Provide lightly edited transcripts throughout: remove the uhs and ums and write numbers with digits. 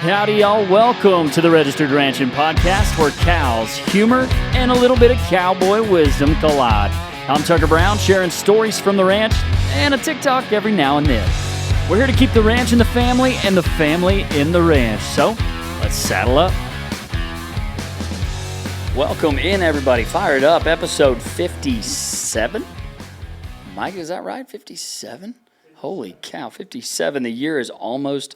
Howdy, y'all. Welcome to the Registered Ranching Podcast, where cows, humor, and a little bit of cowboy wisdom collide. I'm Tucker Brown, sharing stories from the ranch and a TikTok every now and then. We're here to keep the ranch in the family and the family in the ranch. So, let's saddle up. Welcome in, everybody. Fire it up. Episode 57. Mike, is that right? 57? Holy cow, 57. The year is almost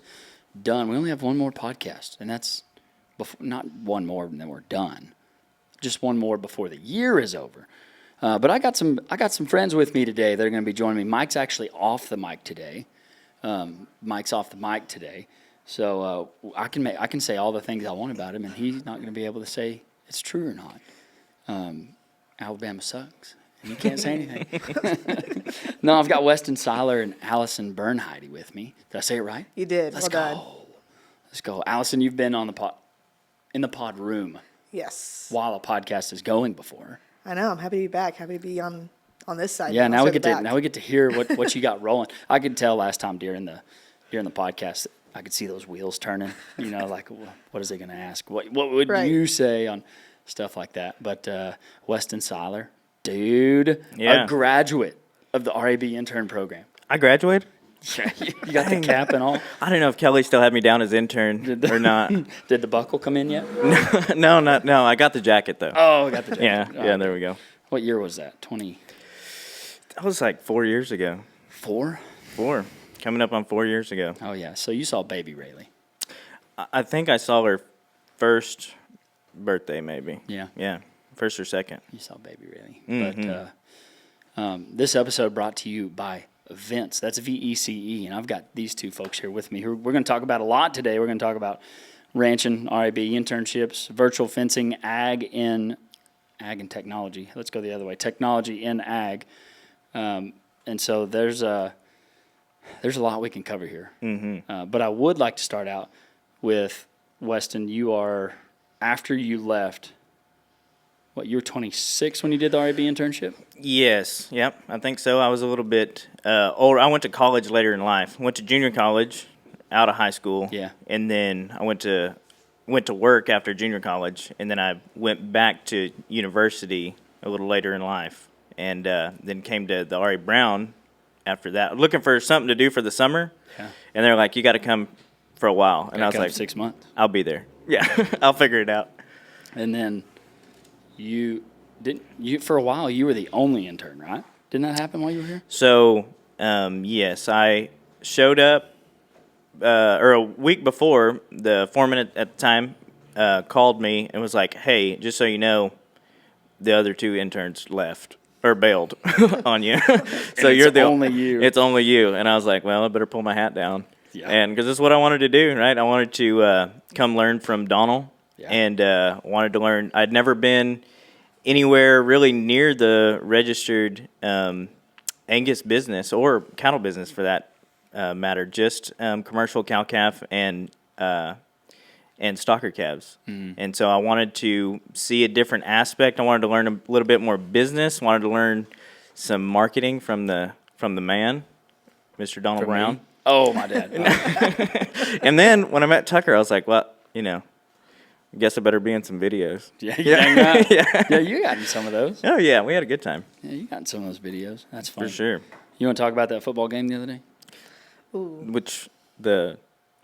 done. We only have one more podcast, and that's not one more, and then we're done. Just one more before the year is over. But I got some friends with me today that are going to be joining me. Mike's actually off the mic today. So I can say all the things I want about him, and he's not going to be able to say it's true or not. Alabama sucks. And you can't say anything. No, I've got Weston Seiler and Allison Bernheide with me. Did I say it right? You did. Let's go. Allison, you've been in the pod room. Yes. While a podcast is going before. I know. I'm happy to be back. Happy to be on this side. Yeah, now we get to hear what you got rolling. I could tell last time during the podcast, I could see those wheels turning. You know, like what is he going to ask? What would you say on stuff like that? But Weston Seiler, dude, a graduate of the RAB intern program. I graduated? Yeah, you got the cap and all. I don't know if Kelly still had me down as intern or not. Did the buckle come in yet? No. I got the jacket, though. Oh, I got the jacket. Yeah, there we go. What year was that? 20? That was like 4 years ago. 4? 4. Coming up on 4 years ago. Oh, yeah. So you saw baby Rayleigh. I think I saw her first birthday, maybe. Yeah. Yeah, first or second. You saw baby Rayleigh. Mm-hmm. But this episode brought to you by Vence. That's Vece, and I've got these two folks here with me. We're going to talk about a lot today. We're going to talk about ranching, RAB internships, virtual fencing, ag and technology. Let's go the other way. Technology in ag. And so there's a lot we can cover here. Mm-hmm. But I would like to start out with, Weston, after you left, you were 26 when you did the RAB internship? Yes, yep, I think so. I was a little bit older. I went to college later in life. Went to junior college out of high school. Yeah. And then I went to work after junior college, and then I went back to university a little later in life, and then came to the R.A. Brown after that, looking for something to do for the summer. Yeah. And they're like, you got to come for a while. And I was like, 6 months. I'll be there. Yeah, I'll figure it out. And then for a while you were the only intern, right? Didn't that happen while you were here? So, yes, I showed up, or a week before, the foreman at the time called me and was like, hey, just so you know, the other 2 interns left or bailed on you. So you're only you. It's only you. And I was like, well, I better pull my hat down. Yeah. And because this is what I wanted to do, right? I wanted to come learn from Donald. Yeah. And wanted to learn. I'd never been anywhere really near the registered Angus business or cattle business for that matter, just commercial cow-calf and stalker calves. Mm. And so I wanted to see a different aspect. I wanted to learn a little bit more business. Wanted to learn some marketing from the man, Mr. Donald Brown. Me? Oh, my dad. And then when I met Tucker, I was like, well, I guess I better be in some videos. Yeah. Yeah, you got in some of those. Oh, yeah, we had a good time. Yeah, you got in some of those videos. That's fun. For sure. You want to talk about that football game the other day? Ooh. Which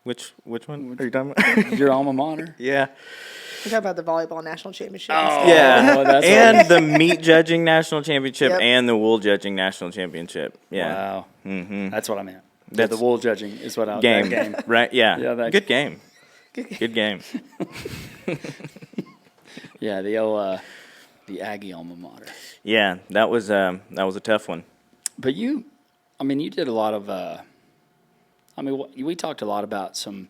one are you talking about? Your alma mater? Yeah. We're talking about the volleyball national championship. Oh, yeah. And the meat judging national championship and the wool judging national championship. Yeah. Wow. Mm-hmm. That's what I meant. The wool judging is what I was game. Right? Yeah. Good game. Good game. Yeah, the Aggie alma mater. Yeah, that was a tough one. But you did a lot of. We talked a lot about some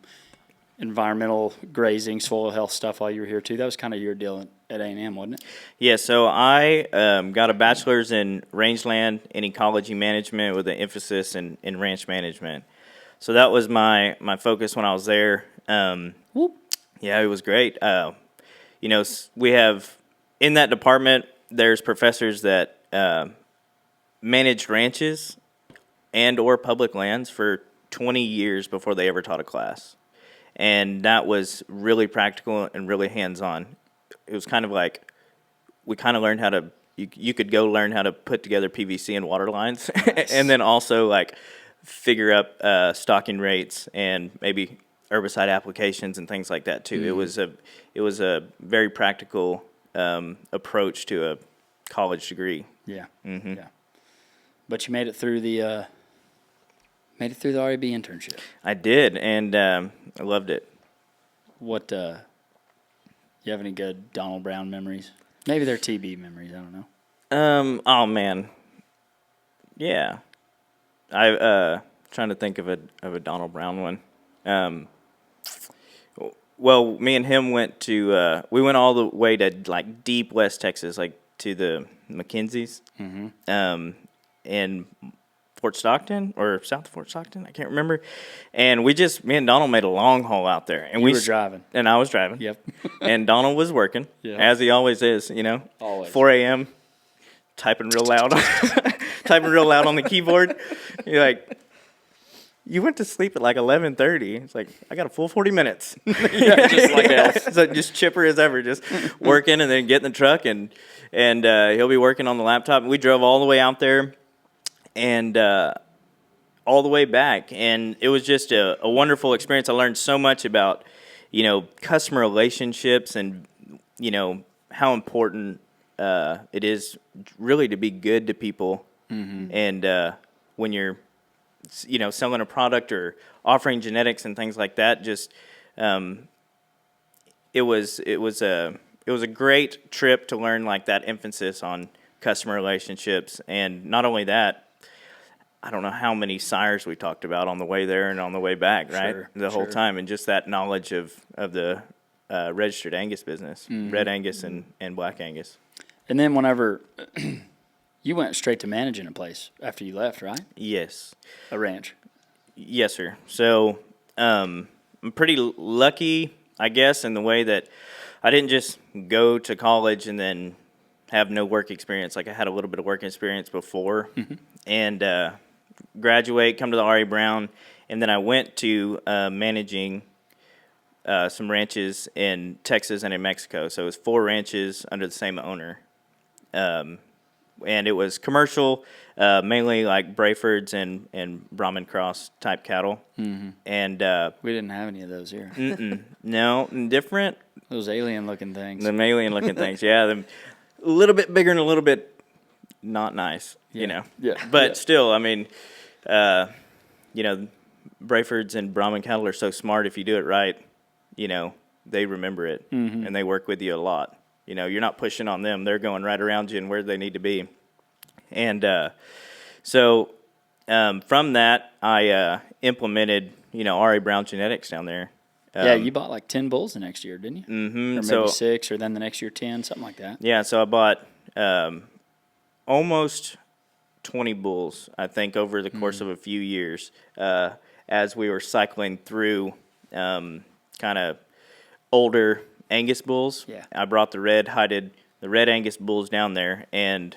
environmental grazing, soil health stuff while you were here too. That was kind of your deal at A&M, wasn't it? Yeah. So I got a bachelor's in rangeland and ecology management with an emphasis in ranch management. So that was my focus when I was there. Yeah, it was great. We have in that department, there's professors that managed ranches and or public lands for 20 years before they ever taught a class. and that was really practical and really hands-on. It was kind of like we kind of learned how to. You could go learn how to put together PVC and water lines, and then also like figure up stocking rates and maybe herbicide applications and things like that too. It was a very practical approach to a college degree. Yeah. Yeah. But you made it through the RAB internship. I did, and I loved it. What you have any good Donald Brown memories? Maybe they're TB memories, I don't know. Oh man. Yeah. I trying to think of a Donald Brown one. Well, me and him went to we went all the way to like deep West Texas, like to the Mackenzies. In Fort Stockton or south of Fort Stockton, I can't remember. And me and Donald made a long haul out there. And You were driving. And I was driving. Yep. And Donald was working, as he always is, Always. 4 a.m., typing real loud, typing real loud on the keyboard. You're like, you went to sleep at like 11:30. It's like, I got a full 40 minutes. Just like else. So just chipper as ever, just working and then get in the truck and he'll be working on the laptop. We drove all the way out there and all the way back, and it was just a wonderful experience. I learned so much about, customer relationships and, how important it is really to be good to people. And when you're, selling a product or offering genetics and things like that, just it was a great trip to learn like that emphasis on customer relationships. And not only that, I don't know how many sires we talked about on the way there and on the way back, right? Sure, The whole time, and just that knowledge of the registered Angus business, Red Angus and Black Angus. And then whenever you went straight to managing a place after you left, right? Yes. A ranch. Yes, sir. So I'm pretty lucky, I guess, in the way that I didn't just go to college and then have no work experience. Like I had a little bit of work experience before, and graduate, come to the R.A. Brown, and then I went to managing some ranches in Texas and in Mexico. So it was 4 ranches under the same owner. And it was commercial, mainly like Brayfords and Brahman Cross type cattle. And We didn't have any of those here. no, different. Those alien-looking things. Them alien-looking things, yeah. Them a little bit bigger and a little bit not nice, Yeah. But still, I mean, Brayfords and Brahman cattle are so smart. If you do it right, they remember it and they work with you a lot. You're not pushing on them; they're going right around you and where they need to be. And so from that, I implemented R.A. Brown genetics down there. Yeah, you bought like 10 bulls the next year, didn't you? Mm-hmm. Or maybe 6, or then the next year 10, something like that. Yeah, so I bought almost 20 bulls, I think, over the course of a few years as we were cycling through kind of older Angus bulls. Yeah. I brought the red Angus bulls down there, and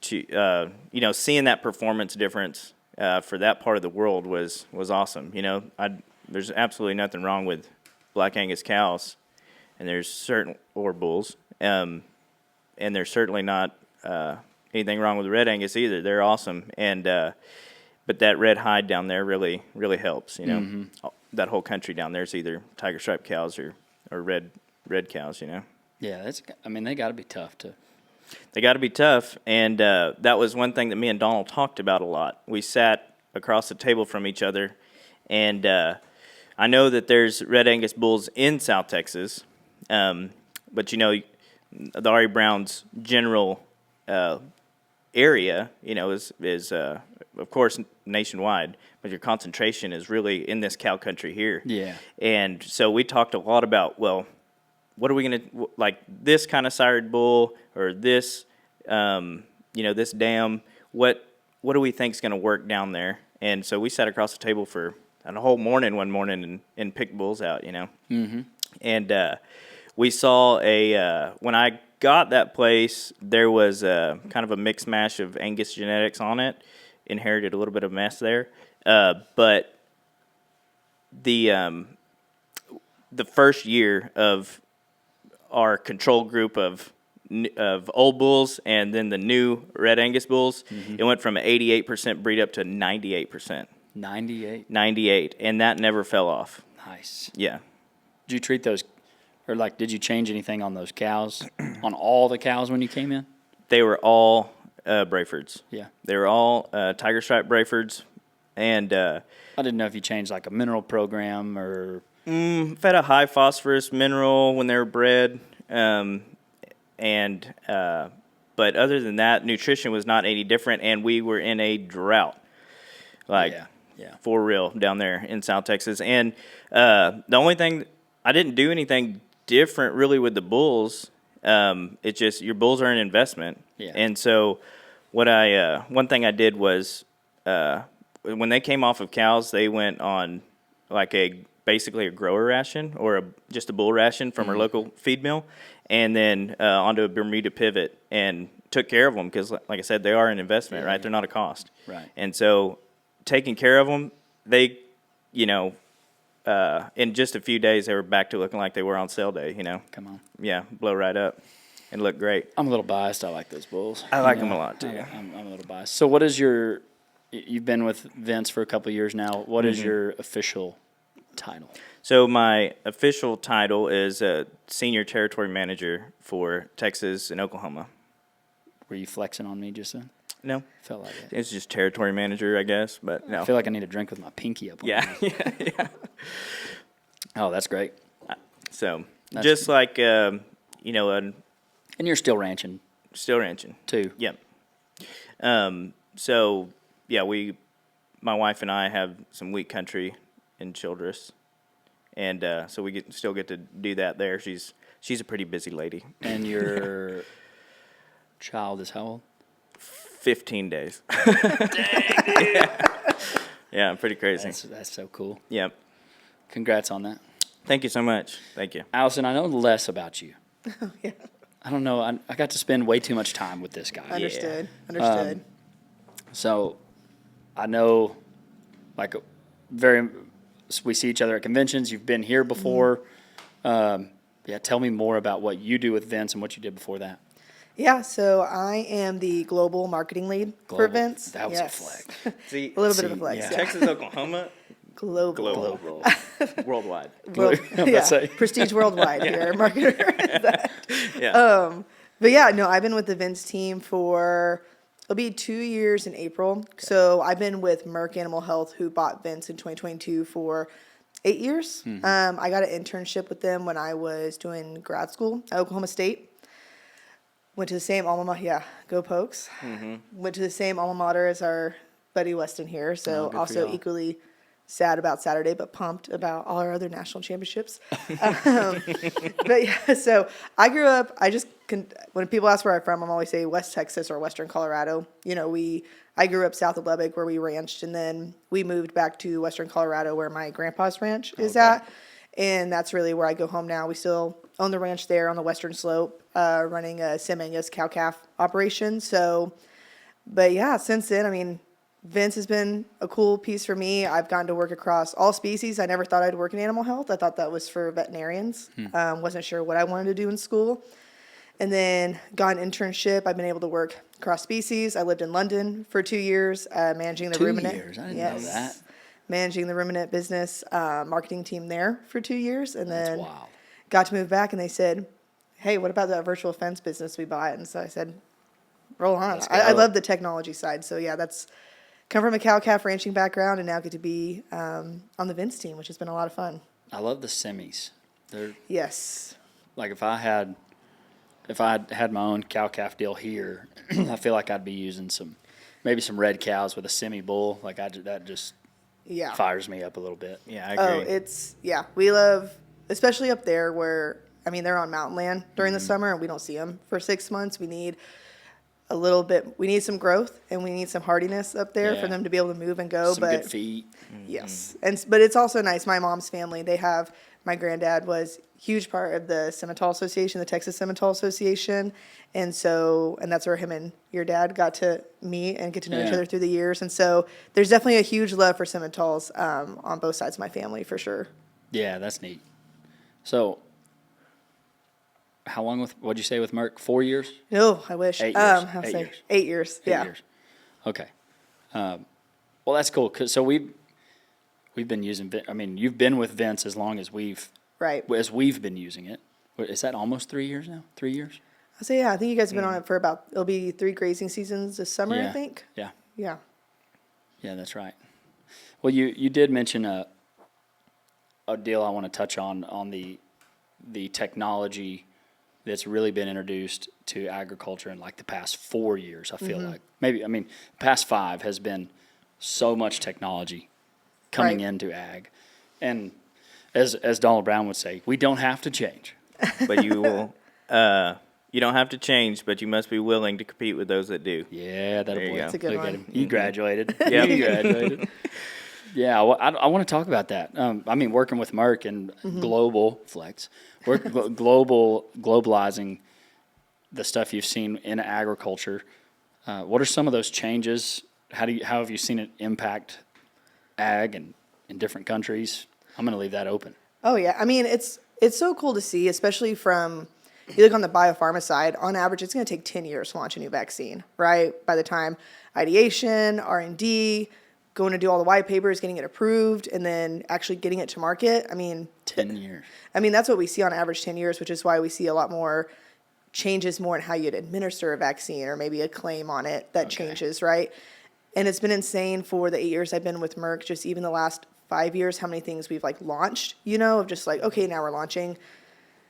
to seeing that performance difference for that part of the world was awesome. There's absolutely nothing wrong with Black Angus cows, and or bulls, and there's certainly not anything wrong with Red Angus either. They're awesome, and but that red hide down there really helps. That whole country down there is either tiger stripe cows or red cows. Yeah, they got to be tough to. They got to be tough, and that was one thing that me and Donald talked about a lot. We sat across the table from each other, and I know that there's Red Angus bulls in South Texas, but the R.A. Brown's general area, is of course nationwide, but your concentration is really in this cow country here. Yeah. And so we talked a lot about, well, what are we going to, like this kind of sired bull or this, this dam, what do we think is going to work down there? And so we sat across the table for a whole morning one morning and picked bulls out, And we saw when I got that place, there was kind of a mix mash of Angus genetics on it, inherited a little bit of mess there. But the the first year of our control group of old bulls and then the new Red Angus bulls, it went from 88% breed up to 98%. 98. 98, and that never fell off. Nice. Yeah. Did you treat those, or like, did you change anything on those cows, on all the cows when you came in? They were all Brayfords. Yeah. They were all Tiger Stripe Brayfords, and I didn't know if you changed like a mineral program or. fed a high phosphorus mineral when they were bred, but other than that, nutrition was not any different, and we were in a drought, Yeah. for real, down there in South Texas. And the only thing, I didn't do anything different really with the bulls. It's just your bulls are an investment, Yeah. and so one thing I did was when they came off of cows, they went on like basically a grower ration or just a bull ration from our local feed mill, and then onto a Bermuda pivot and took care of them because, like I said, they are an investment, right? They're not a cost. Right. And so taking care of them, they, in just a few days, they were back to looking like they were on sale day, Come on. Yeah, blow right up and look great. I'm a little biased. I like those bulls. I like them a lot, too. I'm a little biased. So what is you've been with Vence for a couple of years now. What is your official title? So my official title is Senior Territory Manager for Texas and Oklahoma. Were you flexing on me just then? No, Felt like it. it's just Territory Manager, I guess, but no. I feel like I need a drink with my pinky up. On Yeah, it. yeah. Oh, that's great. So That's just good. like, And you're still ranching still ranching. too. Yep. So yeah, my wife and I have some wheat country in Childress, and so we still get to do that there. She's a pretty busy lady. And your child is how old? 15 days. Yeah, pretty crazy. That's so cool. Yep. Congrats on that. Thank you so much. Thank you. Allison, I know less about you. Yeah. I don't know. I got to spend way too much time with this guy. Understood. Understood. So I know, like, we see each other at conventions. You've been here before. Yeah, tell me more about what you do with Vence and what you did before that. Yeah, so I am the global marketing lead for Global. Vence. That was a flex. See, A little bit of a flex. yeah. Yeah. Texas, Oklahoma, Global. global, worldwide. World, about to yeah, say. prestige worldwide here, marketer. Yeah. But yeah, no, I've been with the Vence team it'll be 2 years in April. Okay. So I've been with Merck Animal Health, who bought Vence in 2022 for 8 years. I got an internship with them when I was doing grad school at Oklahoma State. Went to the same alma mater, yeah, go Pokes. Went to the same alma mater as our buddy Weston here, so good for also y'all. equally sad about Saturday, but pumped about all our other national championships. But yeah, so I grew up, when people ask where I'm from, I'm always say West Texas or Western Colorado. I grew up south of Lubbock where we ranched, and then we moved back to Western Colorado where my grandpa's ranch is at. And that's really where I go home now. We still own the ranch there on the western slope, running a Sim-Angus cow-calf operation. So, but yeah, since then, I mean, Vence has been a cool piece for me. I've gotten to work across all species. I never thought I'd work in animal health. I thought that was for veterinarians. Wasn't sure what I wanted to do in school. And then got an internship. I've been able to work across species. I lived in London for 2 years, managing the 2 ruminant. years? I didn't know that. Managing the ruminant business marketing team there for 2 years, and That's then wild. got to move back. And they said, "Hey, what about that virtual fence business we bought?" And so I said, "Roll on." Let's I go. love the technology side, so yeah, that's come from a cow calf ranching background, and now get to be on the Vence team, which has been a lot of fun. I love the semis. They're Yes. like if I had my own cow calf deal here, I feel like I'd be using maybe some red cows with a semi bull. Like that just Yeah. fires me up a little bit. Yeah, I Oh, agree. we love, especially up there where, I mean, they're on mountain land during the summer and we don't see them for 6 months. We need we need some growth and we need some hardiness up there for Yeah. them to be able to move and go. Some but good feet. yes, but it's also nice. My mom's family, my granddad was huge part of the Simmental Association, the Texas Simmental Association. And that's where him and your dad got to meet and get to know each Yeah. other through the years. And so there's definitely a huge love for Simmentals on both sides of my family for sure. Yeah, that's neat. So, how long what'd you say with Merck? 4 years? No, I wish. 8 years. I'll 8 say years. 8 years. 8 Yeah. years. Okay. Well, that's cool. So we've been using. I mean, you've been with Vence as long as we've Right. been using it. Is that almost 3 years now? 3 years? I'll say, yeah, I think you guys have been on it for it'll be 3 grazing seasons this summer, I think. Yeah. Yeah. Yeah, that's right. Well, you did mention a deal I want to touch on the technology that's really been introduced to agriculture in like the past 4 years. I feel like past 5 has been so much technology coming Right. into ag, and as Donald Brown would say, we don't have to change. But you will. You don't have to change, but you must be willing to compete with those that do. Yeah, that'll There you boy. go. That's a good Look at one. him. You graduated. Yep. You graduated. Yeah, well, I want to talk about that. I mean, working with Merck and global flex, globalizing the stuff you've seen in agriculture. What are some of those changes? How have you seen it impact ag and in different countries? I'm going to leave that open. Oh yeah, I mean it's so cool to see, especially from you look on the biopharma side. On average, it's going to take 10 years to launch a new vaccine, right? By the time ideation, R&D, going to do all the white papers, getting it approved, and then actually getting it to market. I mean, 10 years. I mean that's what we see on average 10 years, which is why we see a lot more changes more in how you'd administer a vaccine or maybe a claim on it that changes, right? And it's been insane for the 8 years I've been with Merck, just even the last 5 years, how many things we've like launched, of just like, okay, now we're launching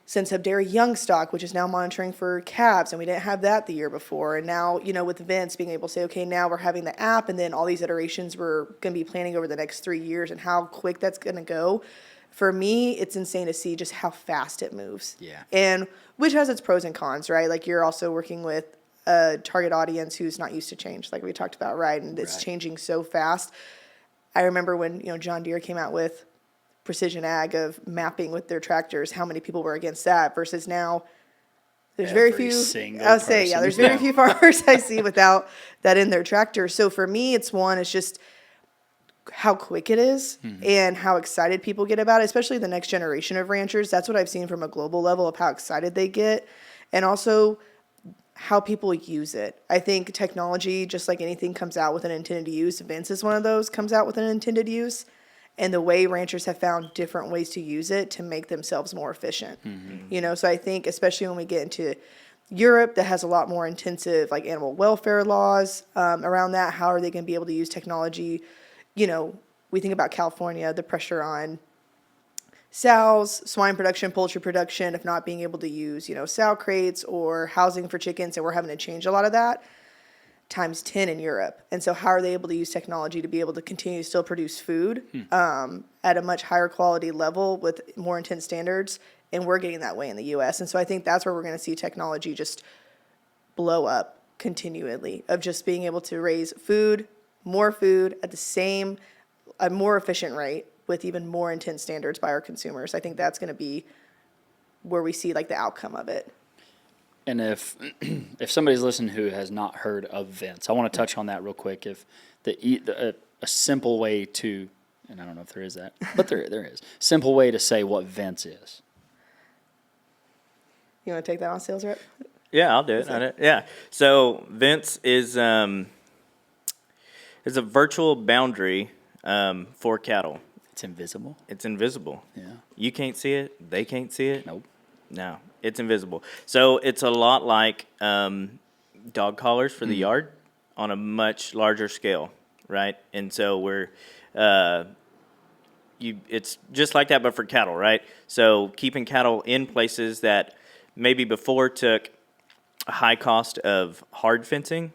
Sensitive Dairy Young Stock, which is now monitoring for calves, and we didn't have that the year before. And now, with Vence being able to say, okay, now we're having the app, and then all these iterations we're going to be planning over the next 3 years and how quick that's going to go. For me, it's insane to see just how fast it moves. Yeah. And which has its pros and cons, right? Like you're also working with a target audience who's not used to change, like we talked about, right? And it's changing so fast. I remember when, John Deere came out with precision ag of mapping with their tractors, how many people were against that versus now there's very Every few. single I would say, yeah, person. there's very few farmers I see without that in their tractor. So for me, it's just how quick it is and how excited people get about it, especially the next generation of ranchers. That's what I've seen from a global level of how excited they get, and also how people use it. I think technology, just like anything, comes out with an intended use. Vence is one of those, comes out with an intended use. And the way ranchers have found different ways to use it to make themselves more efficient. So I think especially when we get into Europe that has a lot more intensive like animal welfare laws around that, how are they going to be able to use technology? We think about California, the pressure on sows, swine production, poultry production, if not being able to use, sow crates or housing for chickens, and we're having to change a lot of that times 10 in Europe. And so how are they able to use technology to be able to continue to still produce food at a much higher quality level with more intense standards? And we're getting that way in the U.S. And so I think that's where we're going to see technology just blow up continually, of just being able to raise more food at a more efficient rate with even more intense standards by our consumers. I think that's going to be where we see like the outcome of it. And if somebody's listening who has not heard of Vence, I want to touch on that real quick. If a simple way to, and I don't know if there is that, but there is, simple way to say what Vence is. You want to take that on, sales rep? Yeah, I'll do it. Yeah. So Vence is a virtual boundary for cattle. It's invisible. It's invisible. Yeah. You can't see it. They can't see it. Nope. No, it's invisible. So it's a lot like dog collars for the yard on a much larger scale, right? And so it's just like that, but for cattle, right? So keeping cattle in places that maybe before took a high cost of hard fencing,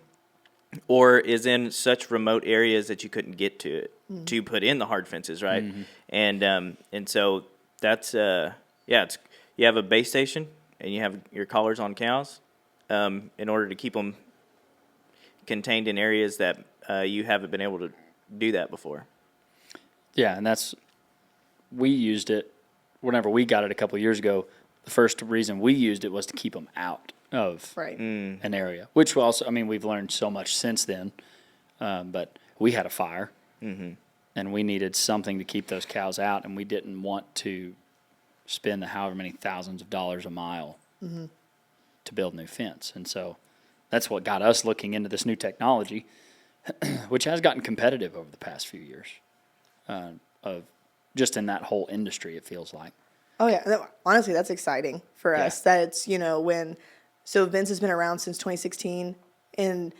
or is in such remote areas that you couldn't get to it to put in the hard fences, right? And so that's it's you have a base station and you have your collars on cows in order to keep them contained in areas that you haven't been able to do that before. Yeah, and we used it whenever we got it a couple of years ago. The first reason we used it was to keep them out of an area, which also, we've learned so much since then. But we had a fire, and we needed something to keep those cows out, and we didn't want to spend the however many thousands of dollars a mile to build new fence. And so that's what got us looking into this new technology, which has gotten competitive over the past few years, of just in that whole industry, it feels like. Oh yeah, honestly, that's exciting for us. That it's so Vence has been around since 2016, and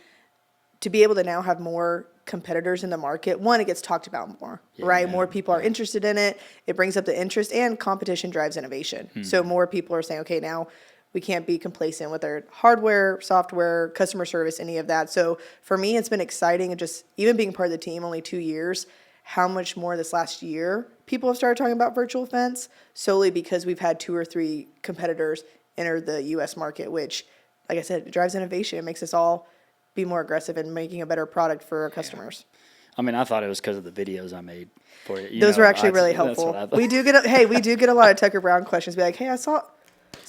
to be able to now have more competitors in the market, one, it gets talked about more, right? More people are interested in it. It brings up the interest, and competition drives innovation. So more people are saying, okay, now we can't be complacent with our hardware, software, customer service, any of that. So for me, it's been exciting, and just even being part of the team, only 2 years, how much more this last year people have started talking about virtual fence, solely because we've had 2 or 3 competitors enter the U.S. market, which, like I said, it drives innovation. It makes us all be more aggressive in making a better product for our customers. I mean, I thought it was because of the videos I made for it. Those were actually really helpful. We do get a lot of Tucker Brown questions. Be like, hey, I saw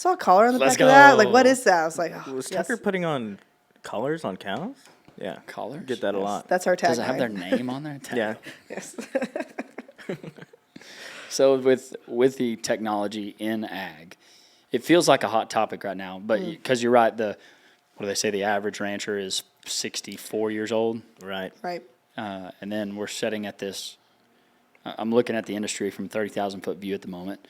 a collar on the back of that. Like, what is that? I was like, oh, Was Tucker putting on collars on cows? Yeah. Collars? Get that a lot. That's our tagline. Does it have their name on there? Yeah. Yes. So with the technology in ag, it feels like a hot topic right now. But because you're right, what do they say? The average rancher is 64 years old. Right. Right. And then we're setting at this. I'm looking at the industry from 30,000 foot view at the moment.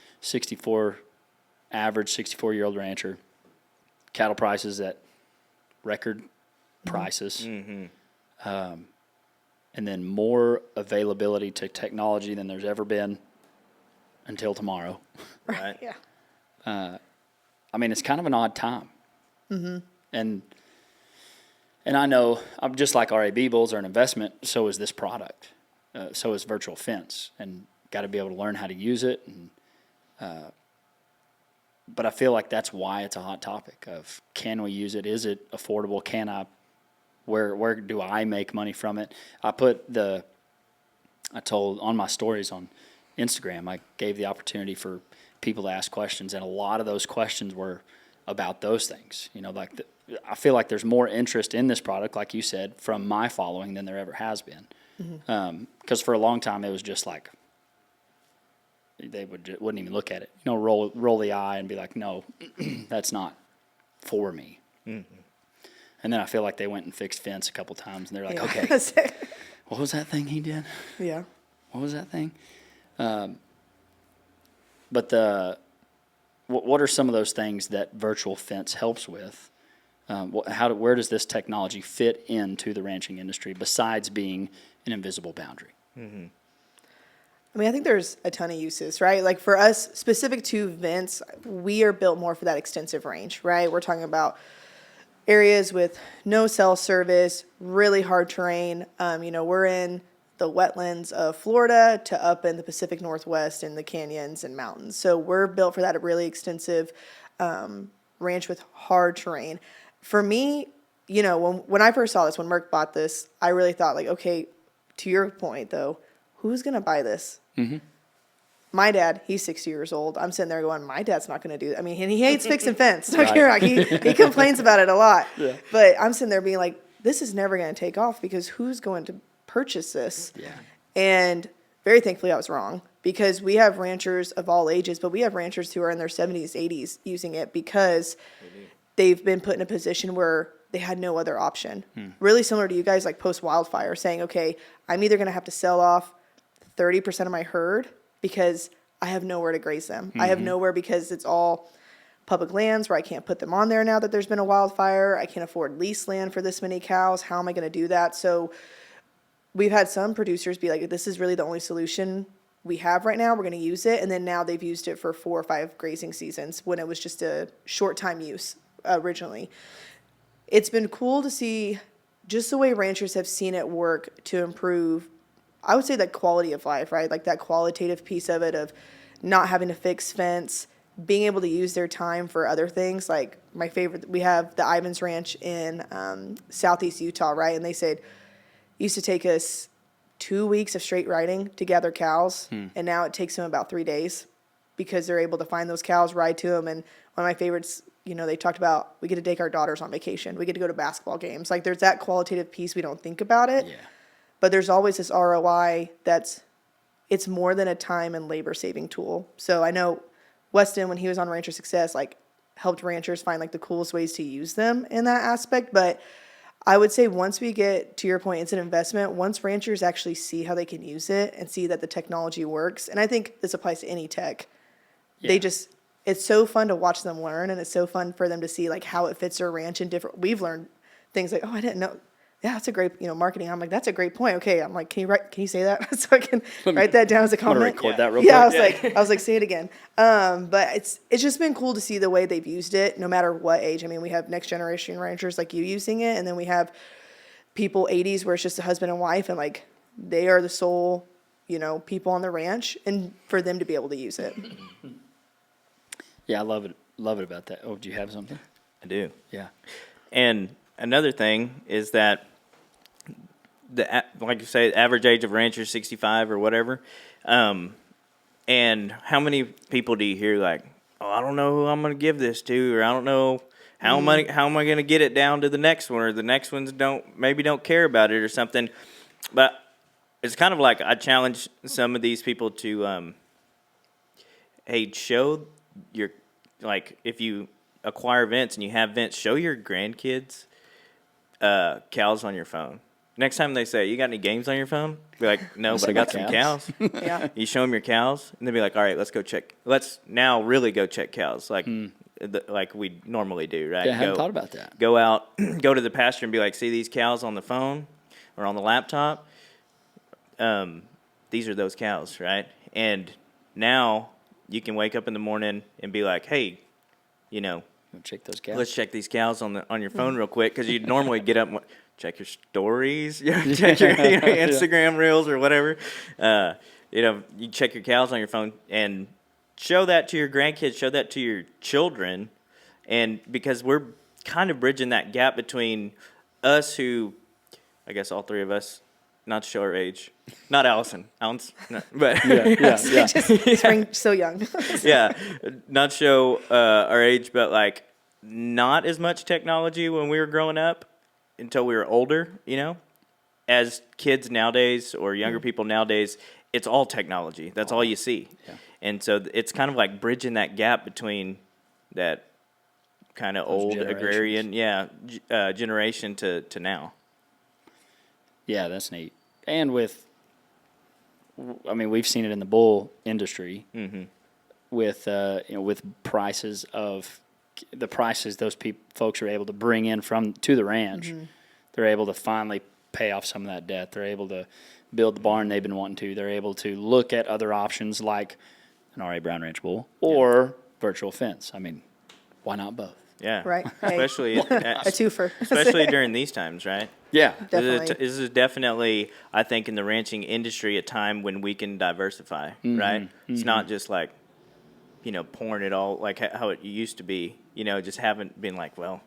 Average 64-year-old rancher, cattle prices at record prices, and then more availability to technology than there's ever been until tomorrow. Right. Yeah. I mean, it's kind of an odd time. And I know, I'm just like RAB bulls are an investment, so is this product. So is virtual fence, and got to be able to learn how to use it. And but I feel like that's why it's a hot topic of, can we use it? Is it affordable? Can I, where do I make money from it? I told on my stories on Instagram, I gave the opportunity for people to ask questions, and a lot of those questions were about those things. Like I feel like there's more interest in this product, like you said, from my following than there ever has been. Because for a long time it was just like they wouldn't even look at it. Roll the eye and be like, no, that's not for me. And then I feel like they went and fixed fence a couple times, and they're like, okay, what was that thing he did? Yeah. What was that thing? But what are some of those things that virtual fence helps with? Where does this technology fit into the ranching industry besides being an invisible boundary? I mean, I think there's a ton of uses, right? Like for us, specific to Vence, we are built more for that extensive range, right? We're talking about areas with no cell service, really hard terrain. We're in the wetlands of Florida to up in the Pacific Northwest in the canyons and mountains. So we're built for that really extensive ranch with hard terrain. For me, when I first saw this, when Merck bought this, I really thought like, okay, to your point though, who's going to buy this? My dad, he's 60 years old. I'm sitting there going, my dad's not going to do that. I mean, and he hates fixing fence. Don't get me wrong. He complains about it a lot. Yeah. But I'm sitting there being like, this is never going to take off, because who's going to purchase this? Yeah. And very thankfully I was wrong, because we have ranchers of all ages, but we have ranchers who are in their 70s, 80s using it because they've been put in a position where they had no other option. Really similar to you guys, like post-wildfire, saying, okay, I'm either going to have to sell off 30% of my herd because I have nowhere to graze them. I have nowhere, because it's all public lands where I can't put them on there now that there's been a wildfire. I can't afford lease land for this many cows. How am I going to do that? So we've had some producers be like, this is really the only solution we have right now. We're going to use it. And then now they've used it for 4 or 5 grazing seasons when it was just a short time use originally. It's been cool to see just the way ranchers have seen it work to improve, I would say, that quality of life, right? Like that qualitative piece of it, of not having to fix fence, being able to use their time for other things. Like my favorite, we have the Ivins Ranch in southeast Utah, right? And they said it used to take us 2 weeks of straight riding to gather cows, and now it takes them about 3 days, because they're able to find those cows, ride to them. And one of my favorites, they talked about, we get to take our daughters on vacation. We get to go to basketball games. Like there's that qualitative piece. We don't think about it. Yeah. But there's always this ROI it's more than a time and labor saving tool. So I know Weston, when he was on Rancher Success, like helped ranchers find like the coolest ways to use them in that aspect. But I would say once we get to your point, it's an investment. Once ranchers actually see how they can use it and see that the technology works, and I think this applies to any tech, it's so fun to watch them learn, and it's so fun for them to see like how it fits their ranch and different. We've learned things like, oh, I didn't know. Yeah, that's a great, marketing. I'm like, that's a great point. Okay, I'm like, can you say that so I can write that down as a I'm gonna comment? record that real Yeah, quick. I was like, say it again. But it's just been cool to see the way they've used it, no matter what age. I mean, we have next generation ranchers like you using it, and then we have people 80s where it's just a husband and wife, and like they are the sole, people on the ranch, and for them to be able to use it. Yeah, I love it about that. Oh, do you have something? I do. Yeah. And another thing is that like you say, average age of rancher 65 or whatever. And how many people do you hear like, oh, I don't know who I'm going to give this to, or I don't know how am I going to get it down to the next one, or the next ones don't care about it or something. But it's kind of like I challenge some of these people to, hey, show your, like, if you acquire Vence and you have Vence, show your grandkids cows on your phone. Next time they say, you got any games on your phone? Be like, no, but I got some cows. Yeah. You show them your cows, and they'll be like, all right, let's now really go check cows, like like we normally do, right? Yeah, I hadn't thought about that. Go out, go to the pasture and be like, see these cows on the phone or on the laptop? These are those cows, right? And now you can wake up in the morning and be like, hey, Check those cows. let's check these cows on your phone real quick, because you'd normally get up and check your stories, check your Instagram reels or whatever. You check your cows on your phone and show that to your grandkids, show that to your children, and because we're kind of bridging that gap between us, who, I guess all three of us, not to show our age, not Allison, no, but yeah. Spring so young. yeah, not show our age, but like not as much technology when we were growing up until we were older, As kids nowadays or younger people nowadays, it's all technology. That's all you see. Yeah. And so it's kind of like bridging that gap between that kind of old agrarian, generation to now. Yeah, that's neat. And we've seen it in the bull industry with prices those folks are able to bring in to the ranch. They're able to finally pay off some of that debt. They're able to build the barn they've been wanting to. They're able to look at other options like an R.A. Brown Ranch bull or virtual fence. I mean, why not both? Yeah. Right. Hey. Especially A twofer. especially during these times, right? Yeah. Definitely. This is definitely, I think, in the ranching industry, a time when we can diversify, right? It's not just like, pouring it all like how it used to be. Just haven't been like, well,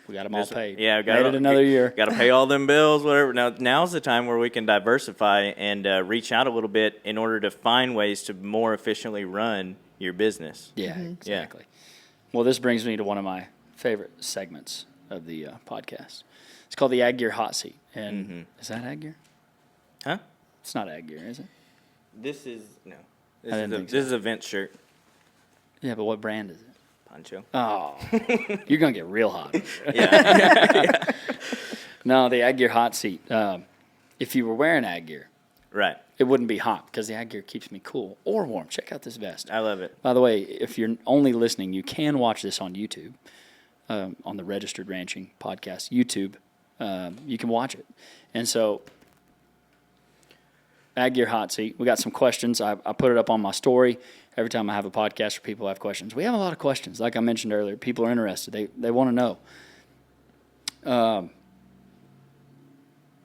We got them all paid. yeah, Made it another year. Got to pay all them bills, whatever. Now's the time where we can diversify and reach out a little bit in order to find ways to more efficiently run your business. Yeah, exactly. Well, this brings me to one of my favorite segments of the podcast. It's called the Ag Gear Hot Seat. And is that Ag Gear? Huh? It's not Ag Gear, is it? This is no. think This is a Vence shirt. Yeah, but what brand is it? Poncho. Oh, you're going to get real hot. Yeah. No, the Ag Gear Hot Seat. If you were wearing Ag Gear, Right. it wouldn't be hot because the Ag Gear keeps me cool or warm. Check out this vest. I love it. By the way, if you're only listening, you can watch this on YouTube, on the Registered Ranching Podcast YouTube. You can watch it. And so, Ag Gear Hot Seat. We got some questions. I put it up on my story. Every time I have a podcast where people have questions. We have a lot of questions. Like I mentioned earlier, people are interested. They want to know. And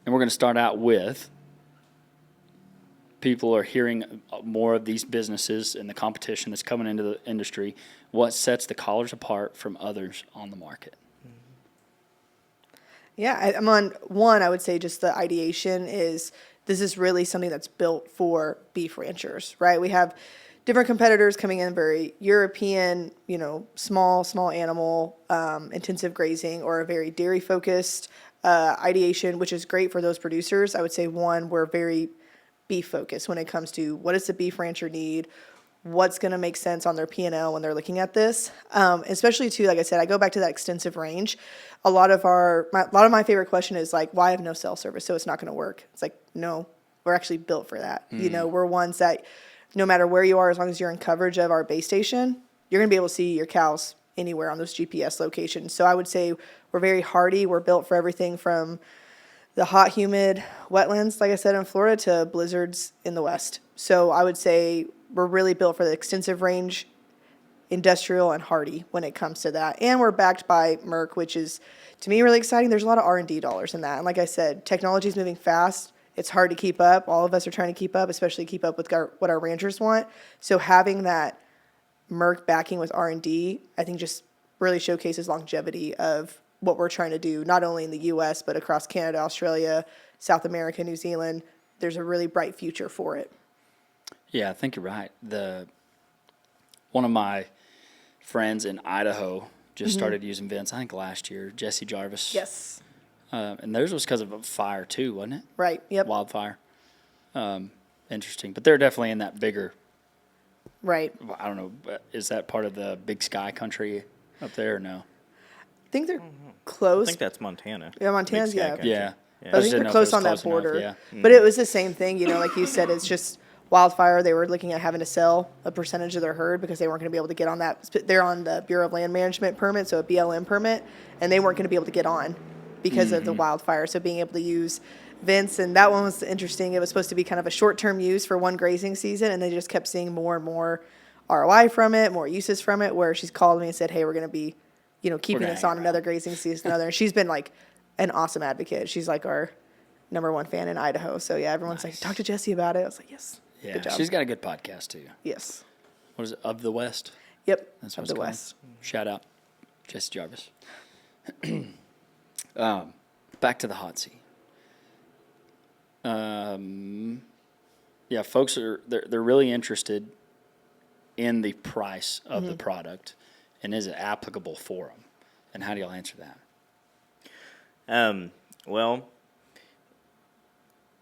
we're going to start out with people are hearing more of these businesses and the competition that's coming into the industry. What sets the collars apart from others on the market? Yeah, I'm on one. I would say just the ideation is this is really something that's built for beef ranchers, right? We have different competitors coming in, very European, small animal, intensive grazing, or a very dairy focused ideation, which is great for those producers. I would say one, we're very beef focused when it comes to what does the beef rancher need, what's going to make sense on their P&L when they're looking at this. Especially too, like I said, I go back to that extensive range. A lot of my favorite question is like, why have no cell service? So it's not going to work. It's like, no, we're actually built for that. You know, we're ones that no matter where you are, as long as you're in coverage of our base station, you're going to be able to see your cows anywhere on those GPS locations. So I would say we're very hardy. We're built for everything from the hot, humid wetlands, like I said, in Florida to blizzards in the West. So I would say we're really built for the extensive range, industrial, and hardy when it comes to that. And we're backed by Merck, which is, to me, really exciting. There's a lot of R&D dollars in that. And like I said, technology is moving fast. It's hard to keep up. All of us are trying to keep up, especially keep up with what our ranchers want. So having that Merck backing with R&D, I think just really showcases longevity of what we're trying to do, not only in the U.S., but across Canada, Australia, South America, New Zealand. There's a really bright future for it. Yeah, I think you're right. One of my friends in Idaho just started using Vence, I think last year, Jesse Jarvis. Yes. And theirs was because of a fire too, wasn't it? Right, yep. Wildfire. Interesting. But they're definitely in that bigger, Right. I don't know, is that part of the Big Sky country up there or no? I think they're I close. think that's Montana. Yeah, Montana's, Big Sky yeah. country. Yeah. But I think they're close on that border. Yeah. But it was the same thing, you know, like you said, it's just wildfire. They were looking at having to sell a percentage of their herd because they weren't going to be able to get on that. They're on the Bureau of Land Management permit, so a BLM permit, and they weren't going to be able to get on because of the wildfire. So being able to use Vence, and that one was interesting. It was supposed to be kind of a short-term use for one grazing season, and they just kept seeing more and more ROI from it, more uses from it, where she's called me and said, hey, we're going to be, you know, keeping gonna this hang on another grazing season, another. And she's been like an awesome advocate. She's like our #1 fan in Idaho. So yeah, everyone's like, talk to Jesse about it. I was like, yes. Yeah, Good job. she's got a good podcast too. Yes. What is it? Of the West? Yep. That's Of what the it's called. West. Shout out, Jesse Jarvis. Back to the hot seat. Yeah, folks they're really interested in the price of the product, and is it applicable for them? And how do y'all answer that? Well,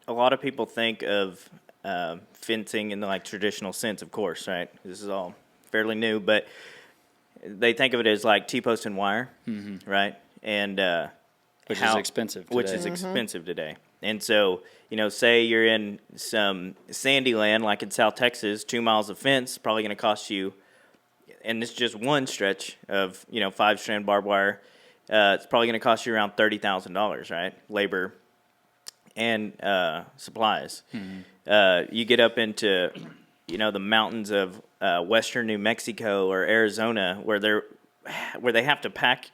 a lot of people think of fencing in the like traditional sense, of course, right? This is all fairly new, but they think of it as like T-post and wire, right? And Which is expensive today. Which is expensive today. And so, you know, say you're in some sandy land, like in South Texas, 2 miles of fence, probably going to cost you, and it's just one stretch of, you know, 5-strand barbed wire. It's probably going to cost you around $30,000, right? Labor and supplies. You get up into, you know, the mountains of western New Mexico or Arizona, where they have to pack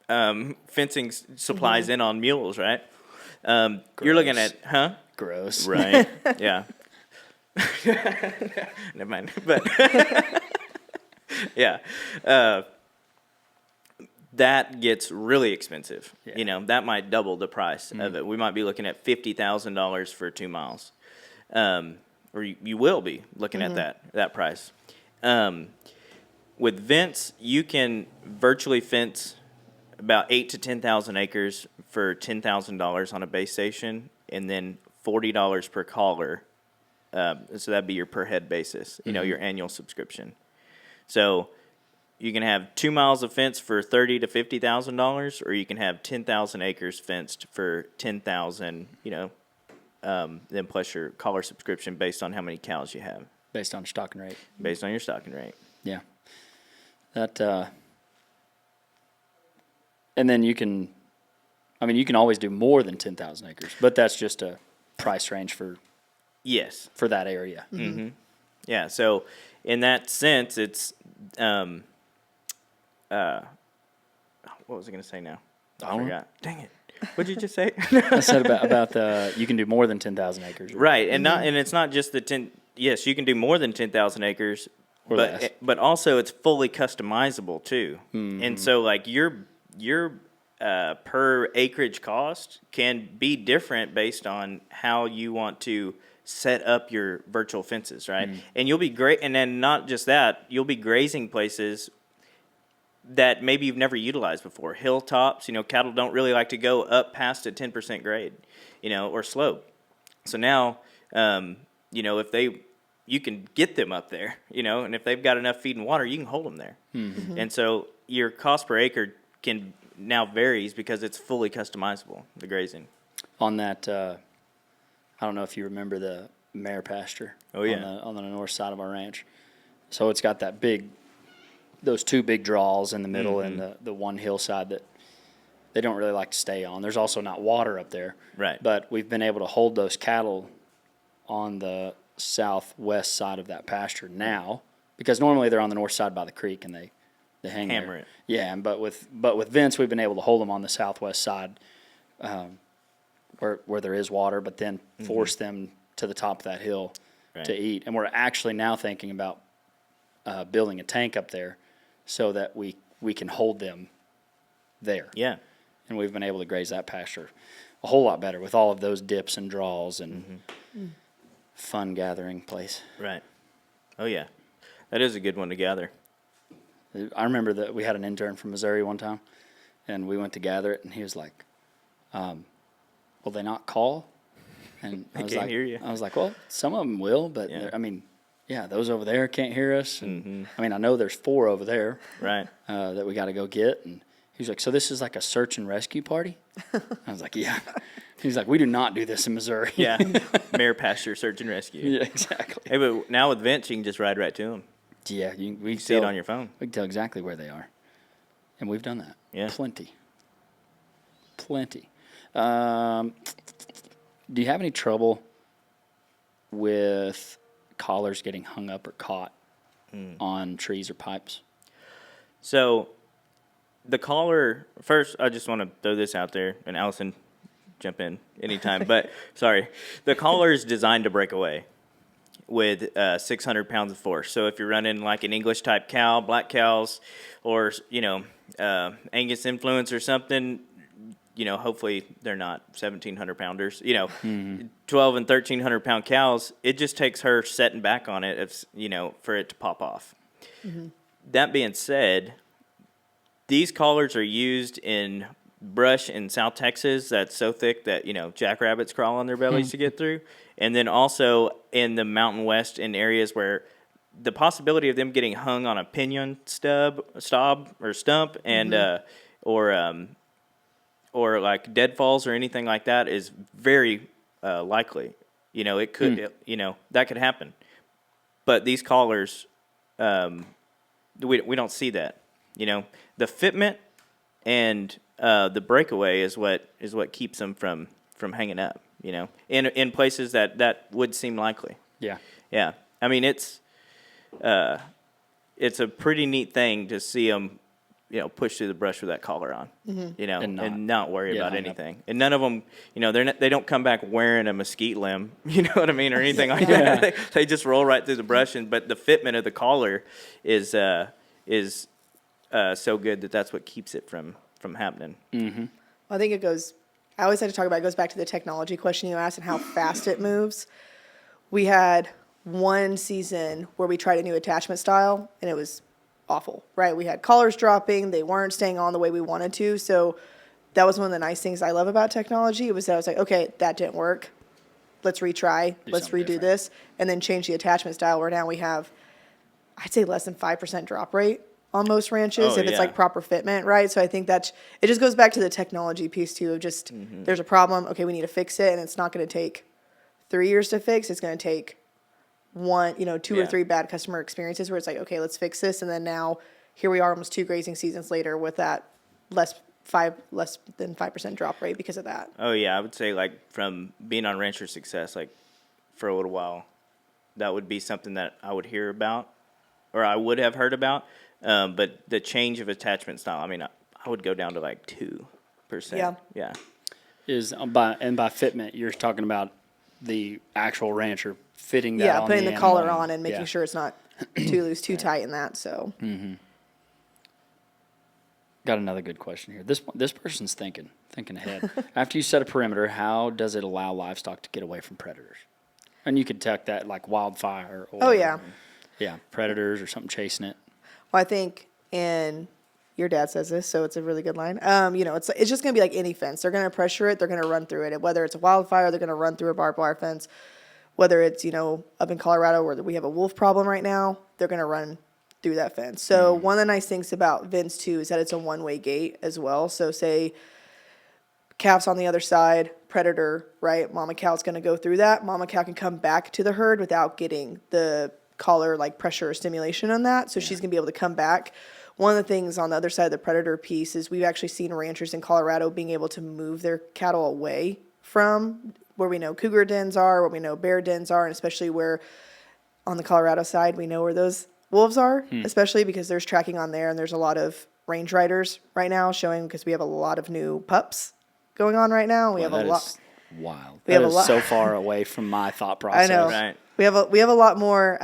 fencing supplies in on mules, right? You're looking at, Gross. Right. Yeah. Never mind. But yeah, that gets really expensive. Yeah. You know, that might double the price of it. We might be looking at $50,000 for 2 miles, or you will be looking at that price. With Vence, you can virtually fence about 8,000 to 10,000 acres for $10,000 on a base station, and then $40 per collar. So that'd be your per head basis, you know, your annual subscription. So you can have 2 miles of fence for $30,000 to $50,000, or you can have 10,000 acres fenced for $10,000. You know, then plus your collar subscription based on how many cows you have. Based on stocking rate. Based on your stocking rate. Yeah. That. And then you can always do more than 10,000 acres, but that's just a price range for that area. Mm-hmm. Yeah. So in that sense, it's what was I going to say now? I forgot. Dang it! What'd you just say? I said about the you can do more than 10,000 acres. Right, and it's not just the 10. Yes, you can do more than 10,000 acres, Or less. but also it's fully customizable too. And so like your per acreage cost can be different based on how you want to set up your virtual fences, right? And you'll be great, and then not just that, you'll be grazing places that maybe you've never utilized before. Hilltops, you know, cattle don't really like to go up past a 10% grade, you know, or slope. So now, you know, if they you can get them up there, and if they've got enough feed and water, you can hold them there. Mm-hmm. And so your cost per acre can now varies because it's fully customizable, the grazing. On that, I don't know if you remember the mare pasture. Oh, yeah. On the north side of our ranch. So it's got those two big draws in the middle and the one hillside that they don't really like to stay on. There's also not water up there. Right. But we've been able to hold those cattle on the southwest side of that pasture now, because normally they're on the north side by the creek and they hang Hammer there. it. Yeah, but with Vence, we've been able to hold them on the southwest side, where there is water, but then force them to the top of that hill to eat. And we're actually now thinking about building a tank up there so that we can hold them there. Yeah. And we've been able to graze that pasture a whole lot better with all of those dips and draws and fun gathering place. Right. Oh, yeah. That is a good one to gather. I remember that we had an intern from Missouri one time, and we went to gather it, and he was like, will they not call? And I was can't like, hear you. I was like, well, some of them will, but those over there can't hear us. And I know there's 4 over there, Right. that we got to go get. And he was like, so this is like a search and rescue party? I was like, yeah. He's like, we do not do this in Missouri. Yeah. Mare pasture search and rescue. Yeah, exactly. Hey, but now with Vence, you can just ride right to them. Yeah, we See it on your phone. We can tell exactly where they are, and we've done that. Yeah. Plenty. Do you have any trouble with collars getting hung up or caught on trees or pipes? So, the collar, first, I just want to throw this out there, and Allison, jump in anytime, but sorry. The collar is designed to break away with 600 pounds of force. So, if you're running like an English type cow, black cows, or, Angus influence or something, hopefully they're not 1,700 pounders, 12 and 1,300 pound cows, it just takes her setting back on it, for it to pop off. Mm-hmm. That being said, these collars are used in brush in South Texas that's so thick that, jackrabbits crawl on their bellies to get through. And then also in the Mountain West in areas where the possibility of them getting hung on a pinion stump and, or like deadfalls or anything like that is very likely. It could, that could happen. But these collars, we don't see that. The fitment and the breakaway is what keeps them from hanging up. In places that would seem likely. Yeah. Yeah. I mean, it's a pretty neat thing to see them, push through the brush with that collar on, and not worry about anything. And none of them, they don't come back wearing a mesquite limb, you know what I mean, or anything like that. They just roll right through the brush. But the fitment of the collar is so good that's what keeps it from happening. Mm-hmm. Well, I think I always like to talk about, it goes back to the technology question you asked and how fast it moves. We had one season where we tried a new attachment style, and it was awful, right? We had collars dropping. They weren't staying on the way we wanted to. So that was one of the nice things I love about technology. It was that I was like, okay, that didn't work. Let's retry. Let's redo this. And then change the attachment style where now we have, I'd say less than 5% drop rate on most ranches if it's like proper fitment, right? So I think it just goes back to the technology piece too of just there's a problem. Okay, we need to fix it. And it's not going to take 3 years to fix. It's going to take 2 or 3 bad customer experiences where it's like, okay, let's fix this. And then now here we are almost 2 grazing seasons later with that less than 5% drop rate because of that. Oh yeah. I would say like from being on Rancher Success, like for a little while, that would be something that I would hear about or I would have heard about. But the change of attachment style, I mean, I would go down to like 2%. Yeah. Yeah. By fitment, you're talking about the actual rancher fitting that on putting the animal collar on and making sure it's not too loose, too tight in that. So. Mm-hmm. Got another good question here. This person's thinking ahead. After you set a perimeter, how does it allow livestock to get away from predators? And you could take that like wildfire or predators or something chasing it. Well, I think, and your dad says this, so it's a really good line. It's just going to be like any fence. They're going to pressure it. They're going to run through it. Whether it's a wildfire, they're going to run through a barbed wire fence. whether it's, up in Colorado where we have a wolf problem right now, they're going to run through that fence. So one of the nice things about Vence too is that it's a one-way gate as well. So say calf's on the other side, predator, right? Mama cow's going to go through that. Mama cow can come back to the herd without getting the collar like pressure or stimulation on that. So she's going to be able to come back. One of the things on the other side of the predator piece is we've actually seen ranchers in Colorado being able to move their cattle away from where we know cougar dens are, where we know bear dens are, and especially where on the Colorado side, we know where those wolves are, especially because there's tracking on there and there's a lot of range riders right now showing because we have a lot of new pups going on right now. We have a lot. Wild. We That have a is lot. so far away from my thought process. I know. Right. We have a lot more.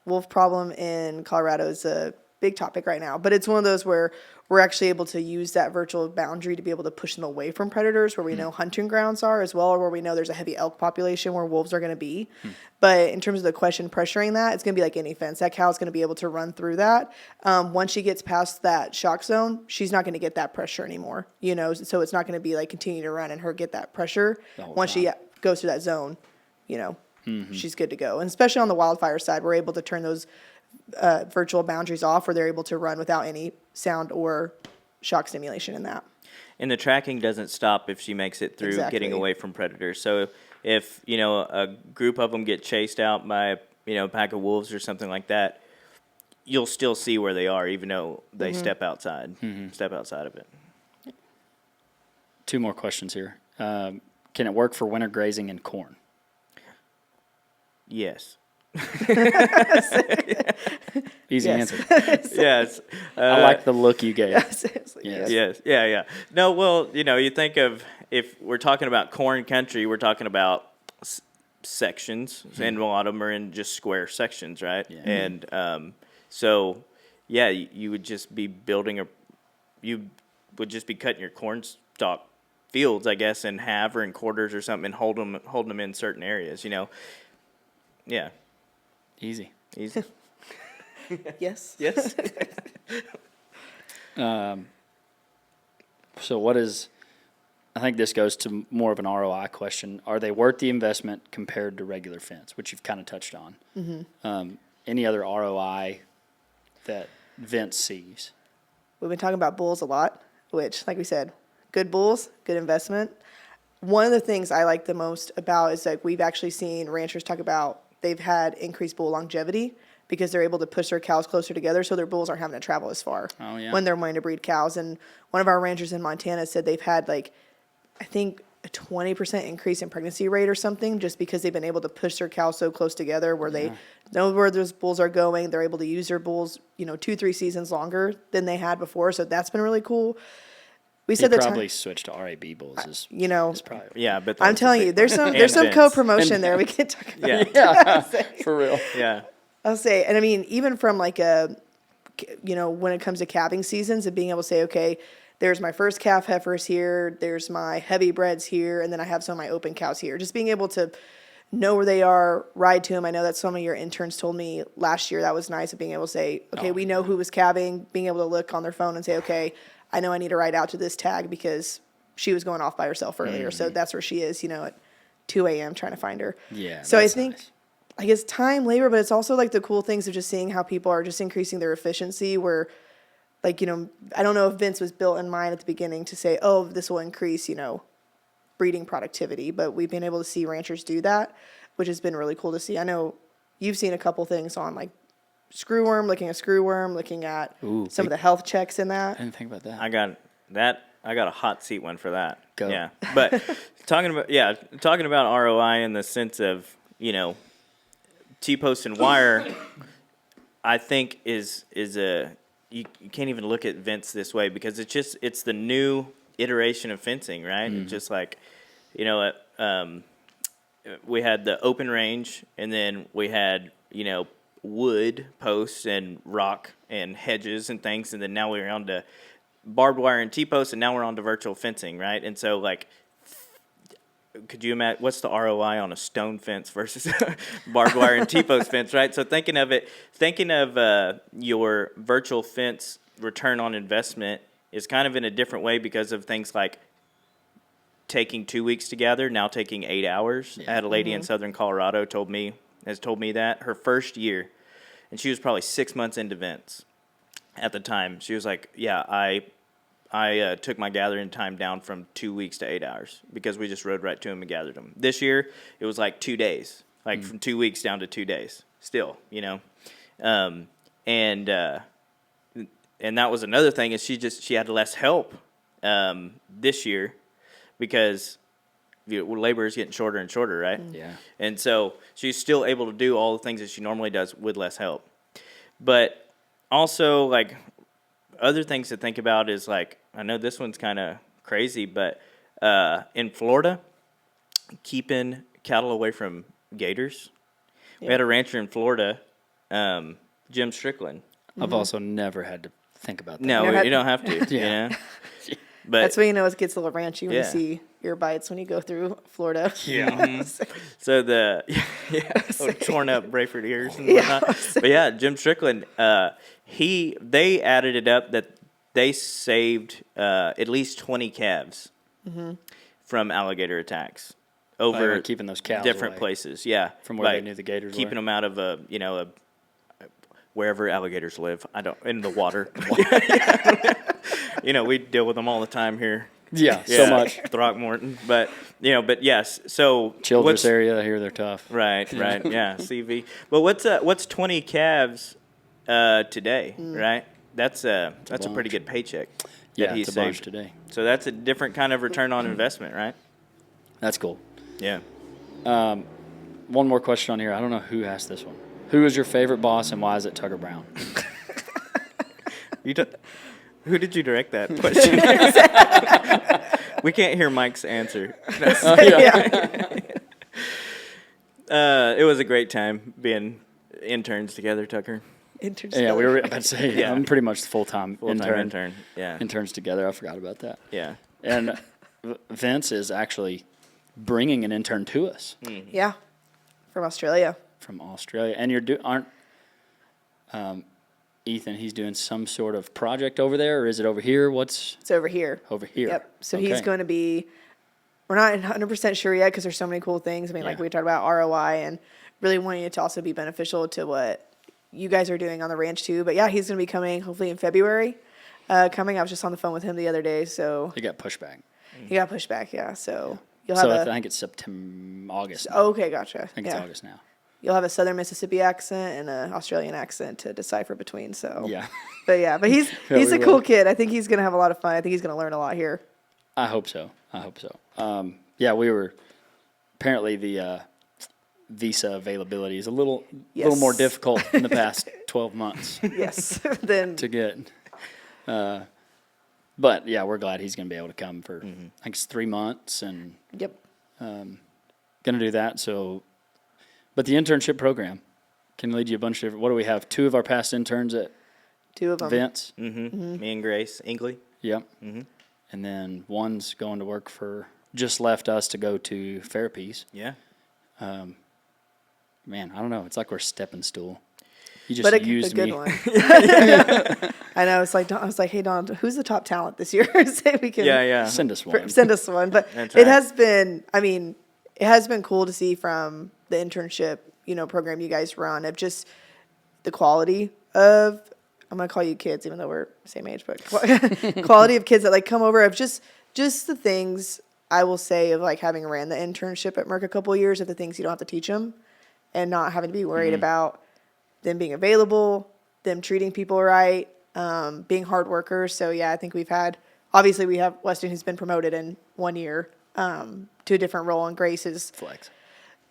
Wolf problem in Colorado is a big topic right now, but it's one of those where we're actually able to use that virtual boundary to be able to push them away from predators where we know hunting grounds are as well, or where we know there's a heavy elk population where wolves are going to be. But in terms of the question pressuring that, it's going to be like any fence. That cow's going to be able to run through that. Once she gets past that shock zone, she's not going to get that pressure anymore, so it's not going to be like continue to run and her get that pressure. Once she goes through that zone, she's good to go. And especially on the wildfire side, we're able to turn those virtual boundaries off where they're able to run without any sound or shock stimulation in that. And the tracking doesn't stop if she makes it through getting away from predators. So if, a group of them get chased out by, a pack of wolves or something like that, you'll still see where they are, even though they step outside of it. 2 more questions here. Can it work for winter grazing in corn? Yes. Easy answer. Yes. I like the look you gave. Yes. Yeah. No, well, you think of, if we're talking about corn country, we're talking about sections, and a lot of them are in just square sections, right? Yeah. And so, you would just be you would just be cutting your corn stalk fields, I guess, in half or in quarters or something, and holding them in certain areas, Yeah. Easy. Yes. Yes. So I think this goes to more of an ROI question. Are they worth the investment compared to regular fence, which you've kind of touched on? Any other ROI that Vence sees? We've been talking about bulls a lot, which, like we said, good bulls, good investment. One of the things I like the most about is like we've actually seen ranchers talk about they've had increased bull longevity because they're able to push their cows closer together so their bulls aren't having to travel as far when they're wanting to breed cows. And one of our ranchers in Montana said they've had I think a 20% increase in pregnancy rate or something just because they've been able to push their cows so close together where they know where those bulls are going. They're able to use their bulls, 2-3 seasons longer than they had before. So that's been really cool. We said that probably switched to RAB bulls. Is probably, but I'm telling you, there's some co-promotion there. We can talk about. Yeah, for real. Yeah. I'll say, and I mean, even from when it comes to calving seasons and being able to say, okay, there's my first calf heifers here, there's my heavy breds here, and then I have some of my open cows here. Just being able to know where they are, ride to them. I know that some of your interns told me last year that was nice of being able to say, okay, we know who was calving, being able to look on their phone and say, okay, I know I need to ride out to this tag because she was going off by herself earlier. So that's where she is, at 2 a.m. trying to find her. Yeah. So I think, I guess time, labor, but it's also like the cool things of just seeing how people are just increasing their efficiency where, I don't know if Vence was built in mind at the beginning to say, oh, this will increase, breeding productivity, but we've been able to see ranchers do that, which has been really cool to see. I know you've seen a couple things on looking at some of the health checks in that. I didn't think about that. I got a hot seat one for that. Go. Yeah. But talking about ROI in the sense of, T-post and wire, I think is you can't even look at Vence this way because it's the new iteration of fencing, right? It's just like, we had the open range and then we had, wood posts and rock and hedges and things, and then now we're on to barbed wire and T-posts, and now we're on to virtual fencing, right? And so, could you imagine what's the ROI on a stone fence versus barbed wire and T-post fence, right? So thinking of your virtual fence return on investment is kind of in a different way because of things like taking 2 weeks to gather, now taking 8 hours. I had a lady in Southern Colorado has told me that her first year, and she was probably 6 months into Vence at the time. She was like, yeah, I took my gathering time down from 2 weeks to 8 hours because we just rode right to them and gathered them. This year, it was like 2 days, like from 2 weeks down to 2 days still, and that was another thing is she had less help this year because labor is getting shorter and shorter, right? Yeah. And so she's still able to do all the things that she normally does with less help. But also, like, other things to think about is, like, I know this one's kind of crazy, but in Florida, keeping cattle away from gators. We had a rancher in Florida, Jim Strickland. I've also never had to think about that. No, you don't have to. Yeah. But That's when you know it gets a little ranchy when you see ear bites when you go through Florida. Yeah. so torn up Brayford ears and whatnot. But yeah, Jim Strickland, they added it up that they saved at least 20 calves from alligator attacks over keeping those cows different away places. Yeah, from where they knew the gators keeping were. them out of wherever alligators live. In the water. We deal with them all the time here. Yeah, so much. Throckmorton, but yes. So Childress area, I hear they're tough. Right, yeah, CV. But what's 20 calves today, right? That's a pretty good paycheck. Yeah, he it's a bunch saved today. So that's a different kind of return on investment, right? That's cool. Yeah. One more question on here. I don't know who asked this one. Who is your favorite boss and why is it Tugger Brown? Who did you direct that question? We can't hear Mike's answer. It was a great time being interns together, Tucker. Yeah, we were about to say, I'm pretty much the full-time intern. Yeah. Interns together. I forgot about that. Yeah. And Vence is actually bringing an intern to us. Yeah, from Australia. From Australia. And Ethan, he's doing some sort of project over there, or is it over here? It's over here. Over here. Yep. So he's going to be, we're not 100% sure yet because there's so many cool things. I mean, like we talked about ROI and really wanting it to also be beneficial to what you guys are doing on the ranch too. But yeah, he's going to be coming hopefully in February. I was just on the phone with him the other day. So He got pushed back. he got pushed back, yeah. So you'll have I think it's August. Now. Okay, gotcha. I think it's August now. You'll have a Southern Mississippi accent and an Australian accent to decipher between. So Yeah. but he's a cool kid. I think he's gonna have a lot of fun. I think he's gonna learn a lot here. I hope so. We were apparently the visa availability is a little more difficult in the past 12 months Yes. Then to get. But yeah, we're glad he's going to be able to come for I think it's 3 months and yep. going to do that. So, but the internship program can lead you a bunch of different. What do we have? 2 of our past interns at 2 of them. Vence. Me and Grace Ingley. Yep. And then one's going to work just left us to go to Fairpiece. Yeah. Man, I don't know. It's like we're stepping stool. You just But used a good me. one. I know. It's like I was like, hey Don, who's the top talent this year? Say we can Send us one. send us one. But That's it right. has been. I mean, it has been cool to see from the internship, program you guys run of just the quality of. I'm gonna call you kids, even though we're the same age, but quality of kids that like come over of just the things I will say of like having ran the internship at Merck a couple of years of the things you don't have to teach them, and not having to be worried about them being available, them treating people right, being hard workers. So yeah, I think we have Weston who's been promoted in 1 year to a different role, and Grace is Flex.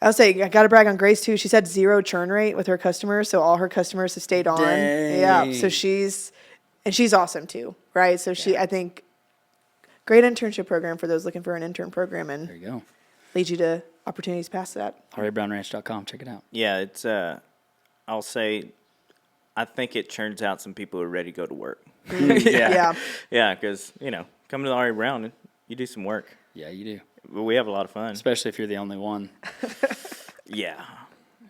I'll say I got to brag on Grace too. She's had 0 churn rate with her customers, so all her customers have stayed on. Dang. Yeah, so she's awesome too, right? So I think great internship program for those looking for an intern program, and There you go. leads you to opportunities past that. RABrownRanch.com. Check it out. Yeah, it's I'll say I think it churns out some people who are ready to go to work. Yeah. Yeah, because, come to the Ari Brown, you do some work. Yeah, you do. We have a lot of fun. Especially if you're the only one. Yeah.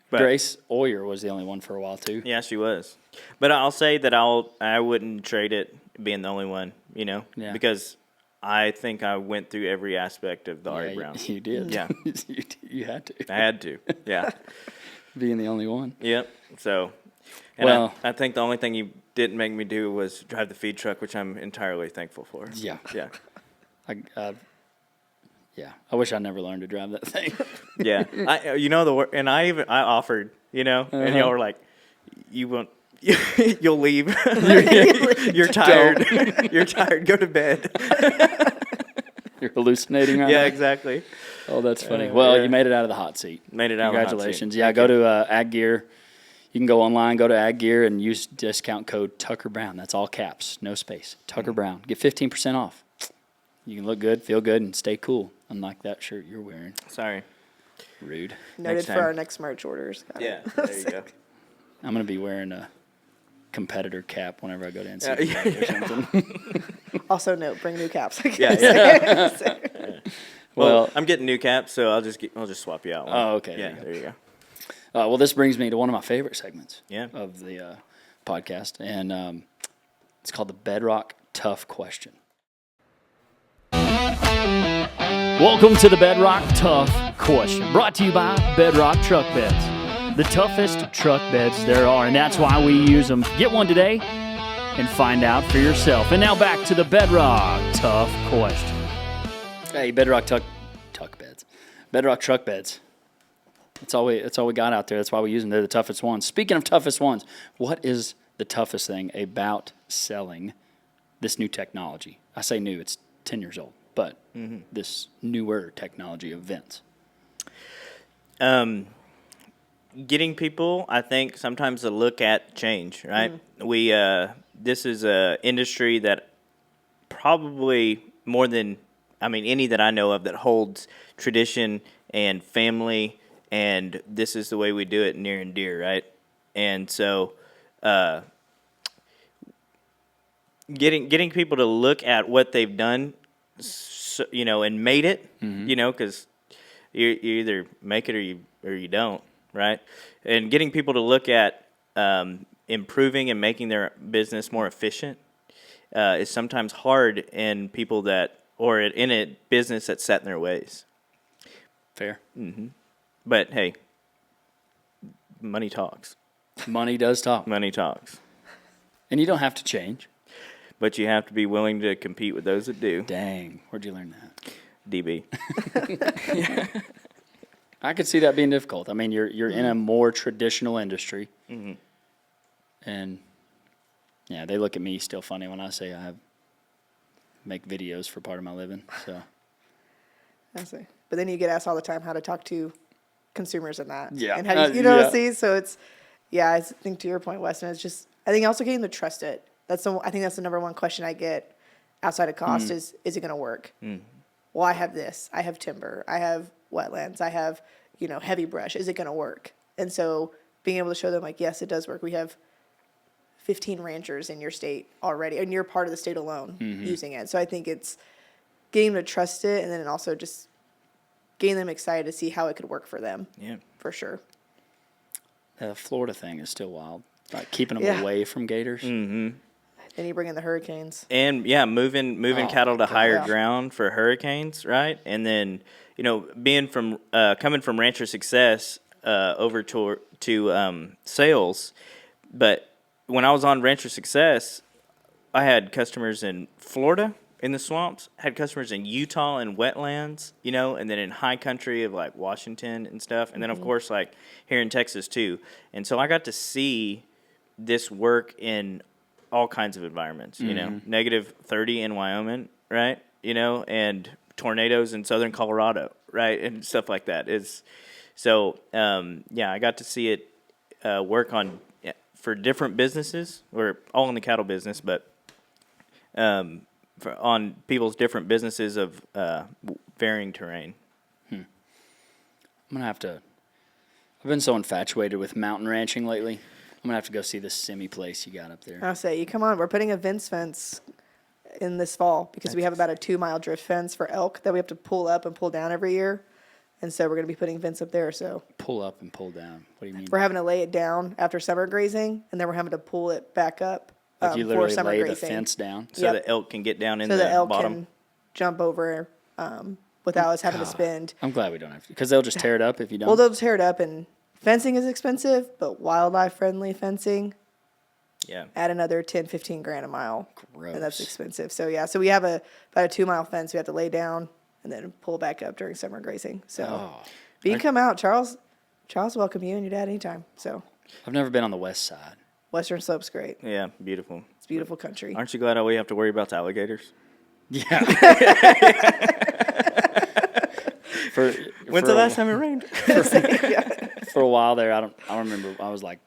But, Grace Oyer was the only one for a while too. Yeah, she was. But I'll say that I wouldn't trade it being the only one, Yeah. because I think I went through every aspect of the Ari Brown. You did. Yeah. you had to. I had to. Yeah. Being the only one. Yep. So, and Well, I think the only thing you didn't make me do was drive the feed truck, which I'm entirely thankful for. Yeah. Yeah. I wish I never learned to drive that thing. Yeah. And I offered, and y'all were like, you won't. You'll leave. You're tired. You're tired. Go to bed. You're hallucinating right now? Yeah, exactly. Oh, that's funny. Well, yeah. you made it out of the hot seat. Made it out of the hot seat. Congratulations. Yeah, go to Ag Gear. You can go online, go to Ag Gear, and use discount code Tucker Brown. That's all caps, no space. Tucker Brown. Get 15% off. You can look good, feel good, and stay cool. Unlike that shirt you're wearing. Sorry. Rude. Noted for our next merch orders. Got Yeah, it. there you go. I'm going to be wearing a competitor cap whenever I go to NCAA or something. Also, note, bring new caps. Yeah. Well, I'm getting new caps, so I'll just swap you out one. Oh, okay. Yeah, there you go. Well, this brings me to one of my favorite segments Yeah. of the podcast, and it's called the Bedrock Tough Question. Welcome to the Bedrock Tough Question, brought to you by Bedrock Truck Beds, the toughest truck beds there are, and that's why we use them. Get one today and find out for yourself. And now back to the Bedrock Tough Question. Hey, Bedrock Tuck Beds, Bedrock Truck Beds. That's all we got out there. That's why we use them. They're the toughest ones. Speaking of toughest ones, what is the toughest thing about selling this new technology? I say new, it's 10 years old, but this newer technology of Vence. Getting people, I think, sometimes to look at change, right? We this is a industry that probably more than any that I know of that holds tradition and family, and this is the way we do it near and dear, right? And so getting people to look at what they've done, and made it, because you either make it or you don't, right? And getting people to look at improving and making their business more efficient is sometimes hard in people or in a business that's set in their ways. Fair. But hey, money talks. Money does talk. Money talks. And you don't have to change. But you have to be willing to compete with those that do. Dang, where'd you learn that? DB. I could see that being difficult. I mean, you're in a more traditional industry. And, yeah, they look at me still funny when I say I make videos for part of my living. So, I see. But then you get asked all the time how to talk to consumers in that. Yeah. And how do you see? So it's, I think to your point, Weston, it's just, I think also getting to trust it. I think that's the number one question I get outside of cost is it going to work? Well, I have this. I have timber. I have wetlands. I have, heavy brush. Is it going to work? And so being able to show them like, yes, it does work. We have 15 ranchers in your state already, and you're part of the state alone using it. So I think it's getting them to trust it, and then also just getting them excited to see how it could work for them. Yeah, for sure. The Florida thing is still wild. Like keeping them away from gators. Then you bring in the hurricanes. And moving cattle to higher ground for hurricanes, right? And then, being from coming from rancher success over to sales, but when I was on rancher success, I had customers in Florida in the swamps, had customers in Utah in wetlands, and then in high country of like Washington and stuff, and then of course like here in Texas too. And so I got to see this work in all kinds of environments, negative 30 in Wyoming, right? And tornadoes in southern Colorado, right? And stuff like that. I got to see it work for different businesses. We're all in the cattle business, but on people's different businesses of varying terrain. I'm going to have to, I've been so infatuated with mountain ranching lately. I'm going to have to go see this semi place you got up there. I'll say, you come on. We're putting a Vence fence in this fall because we have about a 2-mile drift fence for elk that we have to pull up and pull down every year. And so we're going to be putting Vence up there. So pull up and pull down. What do you mean? We're having to lay it down after summer grazing, and then we're having to pull it back up Like you for literally summer lay grazing. the fence down? So the elk can get down in So the elk bottom? can jump over without us having to spend. I'm glad we don't have to, because they'll just tear it up if you don't. Well, they'll tear it up, and fencing is expensive, but wildlife-friendly fencing, Yeah. add another 10, 15 grand a mile. Gross. And that's expensive. So, yeah, so we have about a 2-mile fence we have to lay down and then pull back up during summer grazing. So, but you can come out. Charles welcome you and your dad anytime. So, I've never been on the west side. Western Slope's great. Yeah, beautiful. It's beautiful country. Aren't you glad all we have to worry about is alligators? Yeah. When's the last time it rained? For a while there, I don't remember. I was like,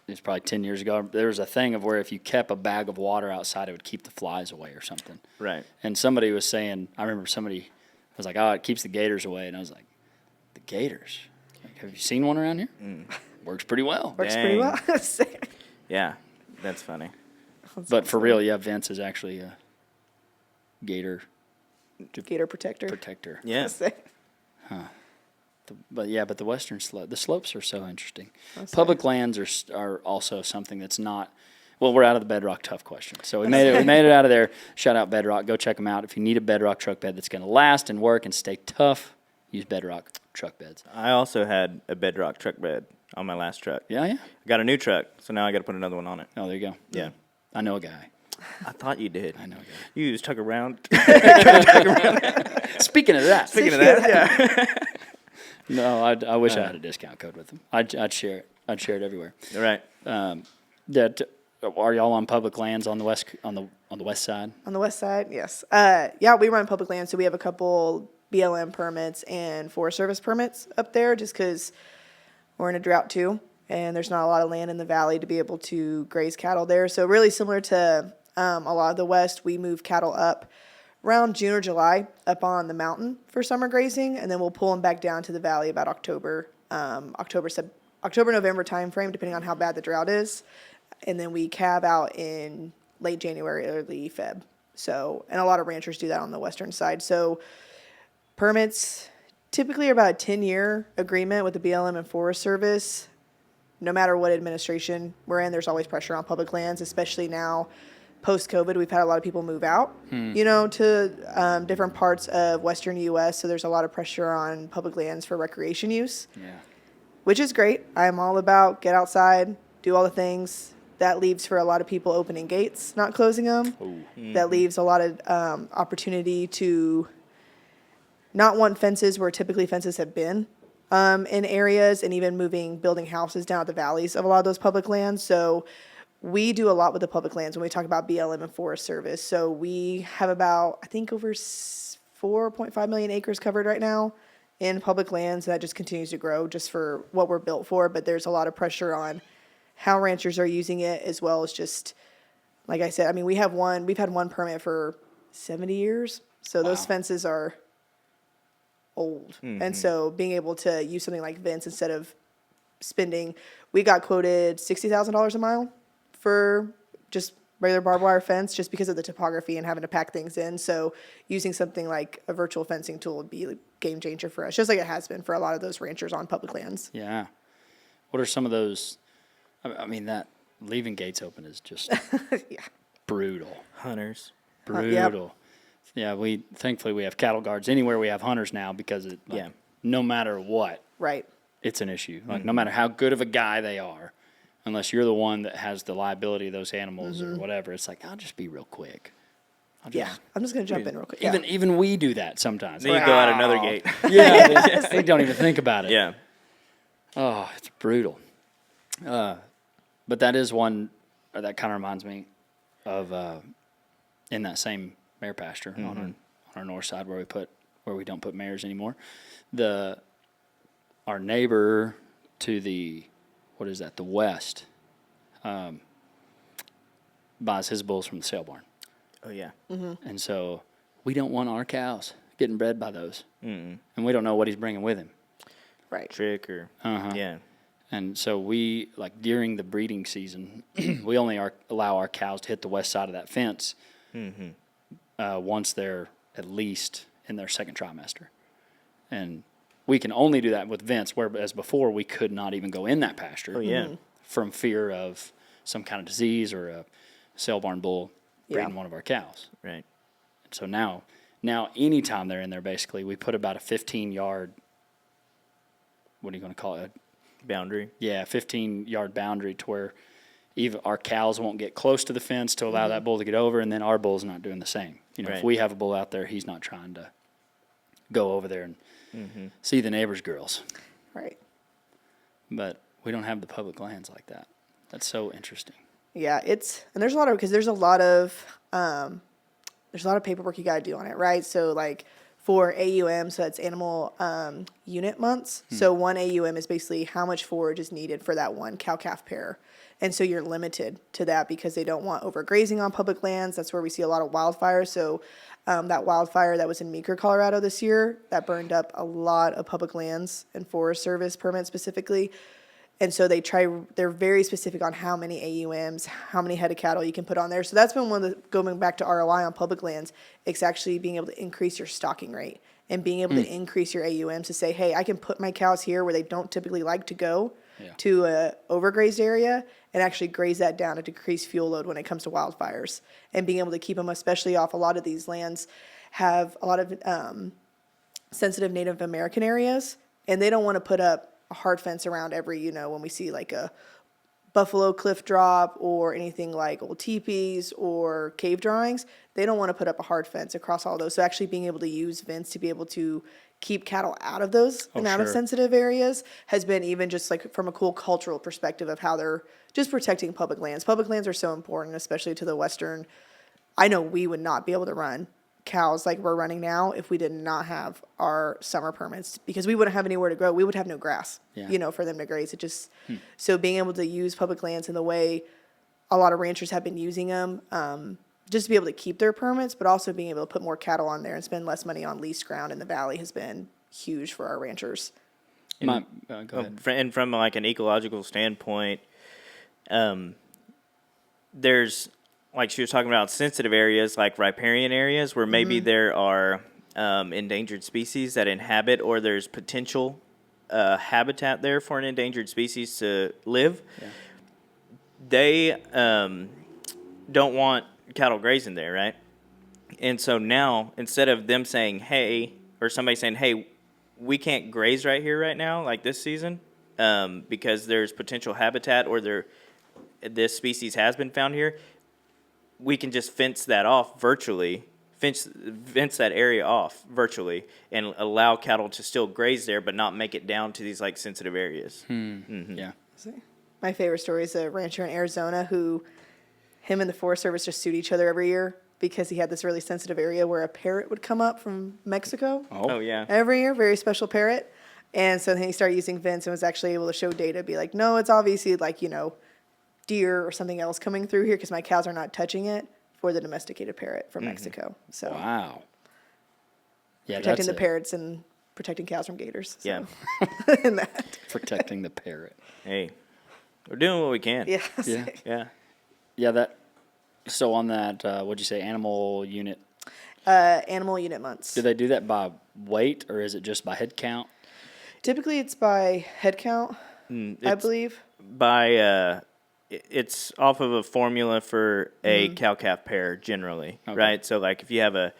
it was probably 10 years ago. There was a thing of where if you kept a bag of water outside, it would keep the flies away or something. Right. And somebody was saying, I remember somebody was like, oh, it keeps the gators away. And I was like, the gators? Like, have you seen one around here? Works pretty well. Works pretty well. Yeah, that's funny. But for real, yeah, Vence is actually a gator Gator protector. protector. Yeah. But the western slope, the slopes are so interesting. Public lands are also something that's not. Well, we're out of the bedrock tough question, so we made it. We made it out of there. Shout out Bedrock. Go check them out. If you need a bedrock truck bed that's going to last and work and stay tough, use Bedrock truck beds. I also had a bedrock truck bed on my last truck. Yeah. I got a new truck, so now I got to put another one on it. Oh, there you go. Yeah. I know a guy. I thought you did. I know a guy. You just tuck around. Speaking of that, Yeah. no, I wish I had a discount code with them. I'd share it. I'd share it everywhere. All right. Are y'all on public lands on the west west side? On the west side, yes. Yeah, we run public land, so we have a couple BLM permits and Forest Service permits up there just because we're in a drought too, and there's not a lot of land in the valley to be able to graze cattle there. So really similar to a lot of the west, we move cattle up around June or July up on the mountain for summer grazing, and then we'll pull them back down to the valley about October, November timeframe, depending on how bad the drought is. And then we calve out in late January, early Feb. So, and a lot of ranchers do that on the western side. So permits typically are about a 10-year agreement with the BLM and Forest Service. No matter what administration we're in, there's always pressure on public lands, especially now post-COVID. We've had a lot of people move out, to different parts of western U.S., so there's a lot of pressure on public lands for recreation use. Yeah. Which is great. I'm all about get outside, do all the things. That leaves for a lot of people opening gates, not closing them. That leaves a lot of opportunity to not want fences where typically fences have been in areas, and even building houses down at the valleys of a lot of those public lands. So we do a lot with the public lands when we talk about BLM and Forest Service. So we have about, I think, over 4.5 million acres covered right now in public lands. And that just continues to grow just for what we're built for. But there's a lot of pressure on how ranchers are using it, as well as just, like I said, I mean, we've had one permit for 70 years. So those fences are old. And so being able to use something like Vence instead of we got quoted $60,000 a mile for just regular barbed wire fence, just because of the topography and having to pack things in. So using something like a virtual fencing tool would be a game changer for us, just like it has been for a lot of those ranchers on public lands. Yeah. What are some of those? I mean, that leaving gates open is just brutal. Hunters. Brutal. Yeah, thankfully we have cattle guards anywhere we have hunters now, because no matter what, Right. it's an issue. Like no matter how good of a guy they are, unless you're the one that has the liability of those animals or whatever, it's like, I'll just be real quick. I'm just going to jump in real quick. Even we do that sometimes. Then you go out another gate. Yeah, they don't even think about it. Yeah. Oh, it's brutal. But that is one that kind of reminds me of in that same mare pasture on our north side where we don't put mares anymore. Our neighbor to the west buys his bulls from the sale barn. Oh yeah. And so we don't want our cows getting bred by those, and we don't know what he's bringing with him. Right. Trick or yeah. And so we, like during the breeding season, we only allow our cows to hit the west side of that fence once they're at least in their second trimester. And we can only do that with Vence, whereas before we could not even go in that pasture from fear of some kind of disease or a sale barn bull breeding one of our cows. Right. So now anytime they're in there, basically, we put about a 15-yard, what are you going to call it? Boundary. Yeah, 15-yard boundary to where even our cows won't get close to the fence to allow that bull to get over, and then our bull's not doing the same. You know, if Right. we have a bull out there, he's not trying to go over there and see the neighbor's girls. Right. But we don't have the public lands like that. That's so interesting. Yeah, and there's a lot of, because there's a lot of paperwork you got to do on it, right? So like for AUM, so that's animal unit months. So one AUM is basically how much forage is needed for that one cow-calf pair. And so you're limited to that because they don't want overgrazing on public lands. That's where we see a lot of wildfires. So that wildfire that was in Meeker, Colorado this year, that burned up a lot of public lands and Forest Service permits specifically. And so they're very specific on how many AUMs, how many head of cattle you can put on there. So that's been one of the, going back to ROI on public lands, it's actually being able to increase your stocking rate and being able to increase your AUMs to say, hey, I can put my cows here where they don't typically like to go to a overgrazed area and actually graze that down to decrease fuel load when it comes to wildfires. And being able to keep them, especially off a lot of these lands, have a lot of sensitive Native American areas, and they don't want to put up a hard fence around every, when we see like a buffalo cliff drop or anything like old teepees or cave drawings, they don't want to put up a hard fence across all those. So actually being able to use Vence to be able to keep cattle out of those and out of sensitive areas has been even just like from a cool cultural perspective of how they're just protecting public lands. Public lands are so important, especially to the Western. I know we would not be able to run cows like we're running now if we did not have our summer permits, because we wouldn't have anywhere to grow. We would have no grass, for them to graze. It just, so being able to use public lands in the way a lot of ranchers have been using them, just to be able to keep their permits, but also being able to put more cattle on there and spend less money on leased ground in the valley has been huge for our ranchers. Go ahead. And from like an ecological standpoint, there's, like she was talking about, sensitive areas like riparian areas where maybe there are endangered species that inhabit, or there's potential habitat there for an endangered species to live. Yeah. They don't want cattle grazing there, right? And so now, instead of them saying, hey, or somebody saying, hey, we can't graze right here right now, like this season, because there's potential habitat or this species has been found here, we can just fence that off virtually, fence that area off virtually, and allow cattle to still graze there, but not make it down to these like sensitive areas. Yeah. My favorite story is a rancher in Arizona who, him and the Forest Service just sued each other every year because he had this really sensitive area where a parrot would come up from Mexico. Oh yeah. Every year, very special parrot. And so then he started using Vence and was actually able to show data, be like, no, it's obviously like, deer or something else coming through here because my cows are not touching it, for the domesticated parrot from Mexico. So wow. Yeah, protecting the parrots and protecting cows from gators. So. Yeah. And that. Protecting the parrot. Hey, we're doing what we can. Yeah. Yeah. Yeah, so on that, what'd you say, animal unit? Animal unit months. Do they do that by weight, or is it just by head count? Typically it's by head count, I believe. By it's off of a formula for a cow-calf pair generally, right? So like if you have a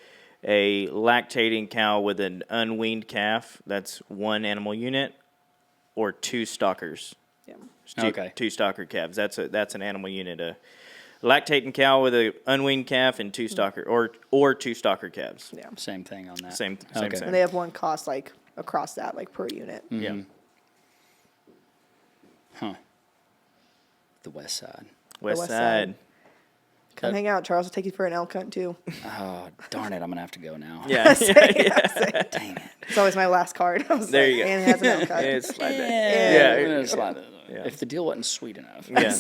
lactating cow with an unweaned calf, that's one animal unit, or two stalkers. Yeah. Two stalker calves. That's an animal unit. A lactating cow with an unweaned calf and two stalker or two stalker calves. Yeah. Same thing on that. Same. And they have one cost like across that, like per unit. Yeah. Huh. The west side. West West side. Side. Come hang out. Charles will take you for an elk hunt too. Oh, darn it. I'm going to have to go now. Yeah. Dang it. It's always my last card. I was There like, you go. And it has an elk hunt. Yeah, slide that. Yeah. Yeah. Slide it. Yeah. If the deal wasn't sweet enough. Yeah.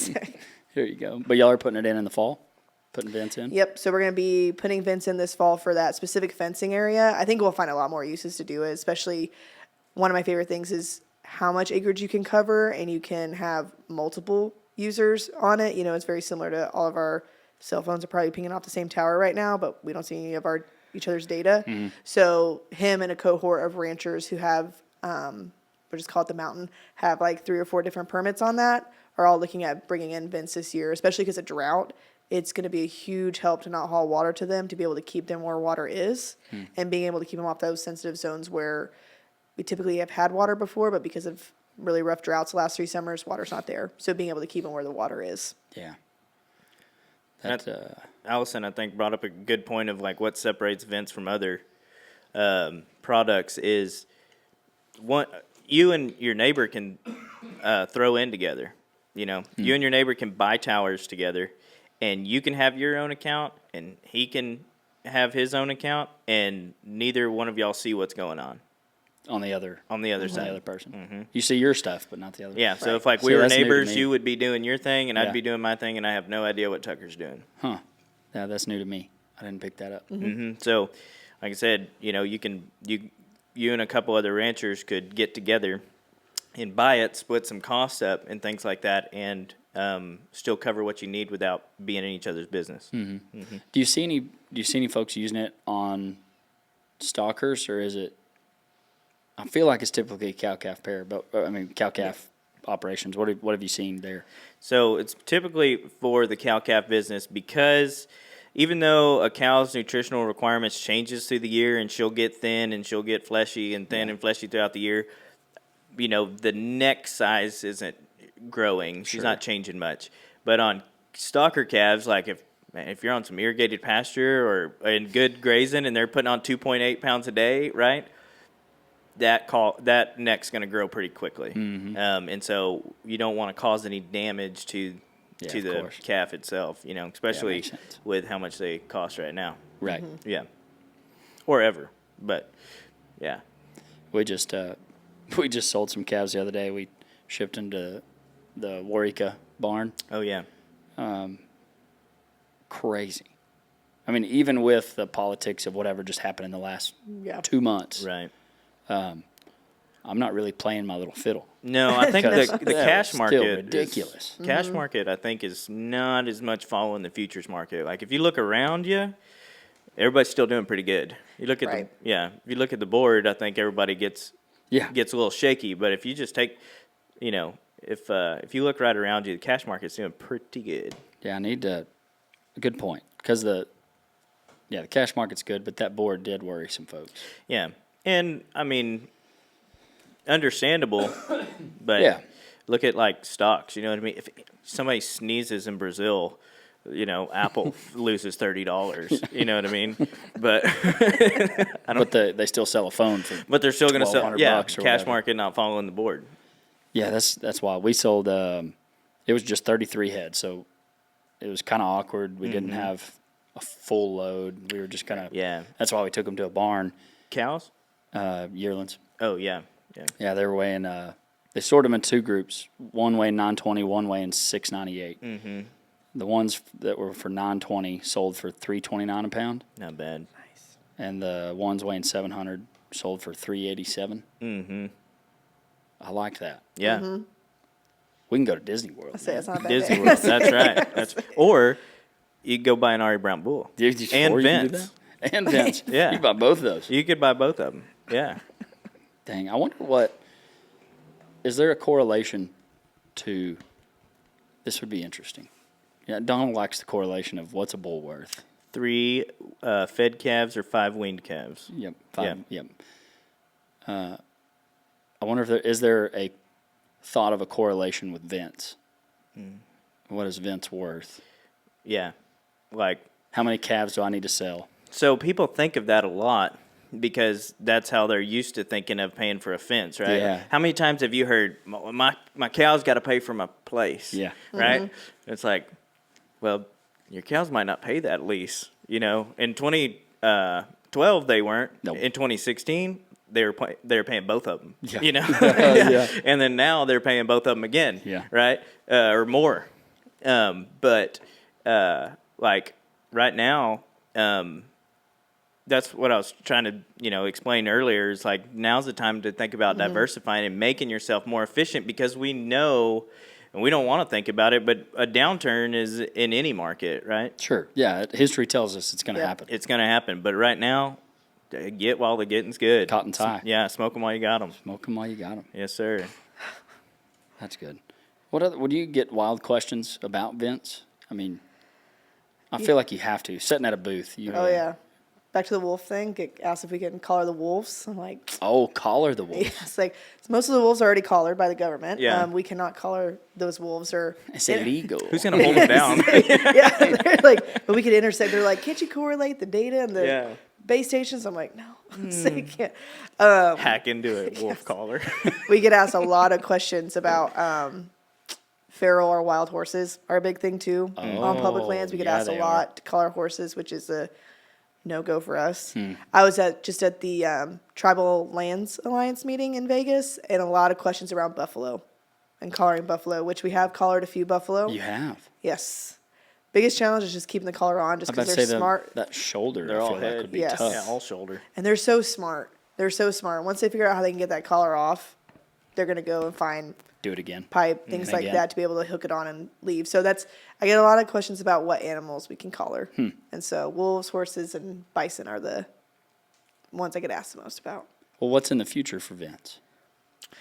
Here you go. But y'all are putting it in the fall? Putting Vence in? Yep. So we're going to be putting Vence in this fall for that specific fencing area. I think we'll find a lot more uses to do it, especially one of my favorite things is how much acreage you can cover, and you can have multiple users on it. It's very similar to all of our cell phones are probably pinging off the same tower right now, but we don't see any of each other's data. So him and a cohort of ranchers who have, we'll just call it the mountain, have like 3 or 4 different permits on that, are all looking at bringing in Vence this year, especially because of drought. it's going to be a huge help to not haul water to them, to be able to keep them where water is, and being able to keep them off those sensitive zones where we typically have had water before, but because of really rough droughts the last 3 summers, water's not there. So being able to keep them where the water is. Yeah. Allison, I think, brought up a good point of like what separates Vence from other products is one, you and your neighbor can throw in together. You know, you and your neighbor can buy towers together, and you can have your own account, and he can have his own account, and neither one of y'all see what's going on On the other side. the other person. You see your stuff, but not the other. Yeah, so Right. if like So we were that's new to neighbors, me. you would be doing your thing, and Yeah. I'd be doing my thing, and I have no idea what Tucker's doing. Huh. Yeah, that's new to me. I didn't pick that up. So, like I said, you know, you and a couple other ranchers could get together and buy it, split some costs up and things like that, and still cover what you need without being in each other's business. Do you see any folks using it on stalkers, or is it? I feel like it's typically cow calf pair, but I mean cow calf operations. What have you seen there? So it's typically for the cow-calf business because even though a cow's nutritional requirements changes through the year and she'll get thin and she'll get fleshy and thin and fleshy throughout the year, you know, the neck size isn't growing. She's not changing much. But on stalker calves, like if you're on some irrigated pasture or in good grazing and they're putting on 2.8 pounds a day, right? That neck's going to grow pretty quickly, and so you don't want to cause any damage to of the course. calf itself. You know, especially makes sense. with how much they cost right now. Right. Yeah, or ever, but yeah. We just sold some calves the other day. We shipped them to the Warika barn. Oh yeah, Crazy. I mean, even with the politics of whatever just happened in the last 2 months, right. I'm not really playing my little fiddle. No, I think Because the that cash was market still is- ridiculous. Cash market, I think, is not as much following the futures market. Like if you look around you, everybody's still doing pretty good. You look at Right. if you look at the board, I think everybody gets Yeah. a little shaky. But if you just take, you know, if you look right around you, the cash market's doing pretty good. Yeah, I need to. Good point. Because the cash market's good, but that board did worry some folks. Yeah, and I mean, understandable, but Yeah. look at like stocks. You know what I mean? If somebody sneezes in Brazil, you know, Apple loses $30. You know what I mean? But But they still sell a phone for. but they're still going to sell. $1,200 Yeah, or cash whatever. market not following the board. Yeah, that's why we sold. It was just 33 heads, so it was kind of awkward. We didn't have a full load. We were just kind of. Yeah. That's why we took them to a barn. Cows? Yearlings. Oh yeah, yeah. Yeah, they were weighing. They sorted them in 2 groups. One weighing 920, one weighing 698. Mm-hmm. The ones that were for 920 sold for $329 a pound, Not bad. and the ones weighing 700 sold for $387. Mm-hmm. I liked that. Yeah. We can go to Disney World. I say it's not a bad Disney day. World. That's right. Or you could go buy an Ari Brown bull And and Vence. And Vence. Yeah. You buy both of those. You could buy both of them. Yeah. Dang, I wonder what. Is there a correlation to. This would be interesting. Yeah, Donald likes the correlation of what's a bull worth. 3 fed calves or 5 weaned calves. Yep. 5. Yep. I wonder if is there a thought of a correlation with Vence? What is Vence worth? Yeah. Like, How many calves do I need to sell? so people think of that a lot because that's how they're used to thinking of paying for a fence, right? Yeah. How many times have you heard, my cow's got to pay for my place? Yeah. Right? It's like, well, your cows might not pay that lease. You know, in 2012 they weren't. Nope. In 2016 they were paying both of them. Yeah. You know, Yeah. And then now they're paying both of them again. Yeah. Right, or more. But like right now, that's what I was trying to explain earlier. Is like now's the time to think about diversifying and making yourself more efficient because we know. And we don't want to think about it, but a downturn is in any market, right? Sure. Yeah. History tells us it's going to happen. It's going to happen. But right now, get while the getting's good. Cotton tie. Yeah, smoke them while you got them. Smoke them while you got them. Yes, sir. That's good. Would you get wild questions about Vence? I mean, I feel like you have to. Sitting at a booth. Oh yeah. Back to the wolf thing. Get asked if we can collar the wolves. I'm like, Oh, collar the wolf. yeah, it's like most of the wolves are already collared by the government. Yeah. We cannot collar those wolves or It's illegal. Who's gonna hold them down? yeah, they're like, but we could intersect. They're like, can't you correlate the data and the Yeah. base stations? I'm like, no, so you can't. Hack into it, wolf collar. We get asked a lot of questions about feral or wild horses are a big thing too. On public lands, we get yeah, asked a they lot to collar horses, which is a no-go for us. I was at the Tribal Lands Alliance meeting in Vegas, and a lot of questions around buffalo and collaring buffalo, which we have collared a few buffalo. You have. Yes. Biggest challenge is just keeping the collar on, just I was about because to they're say smart. that shoulder. They're I all feel like head. would be Yes. tough. Yeah, all shoulder. And they're so smart. They're so smart. Once they figure out how they can get that collar off, they're going to go and find Do it again. pipe, things like Again. that to be able to hook it on and leave. So I get a lot of questions about what animals we can collar. And so wolves, horses, and bison are the ones I get asked the most about. Well, what's in the future for Vence? I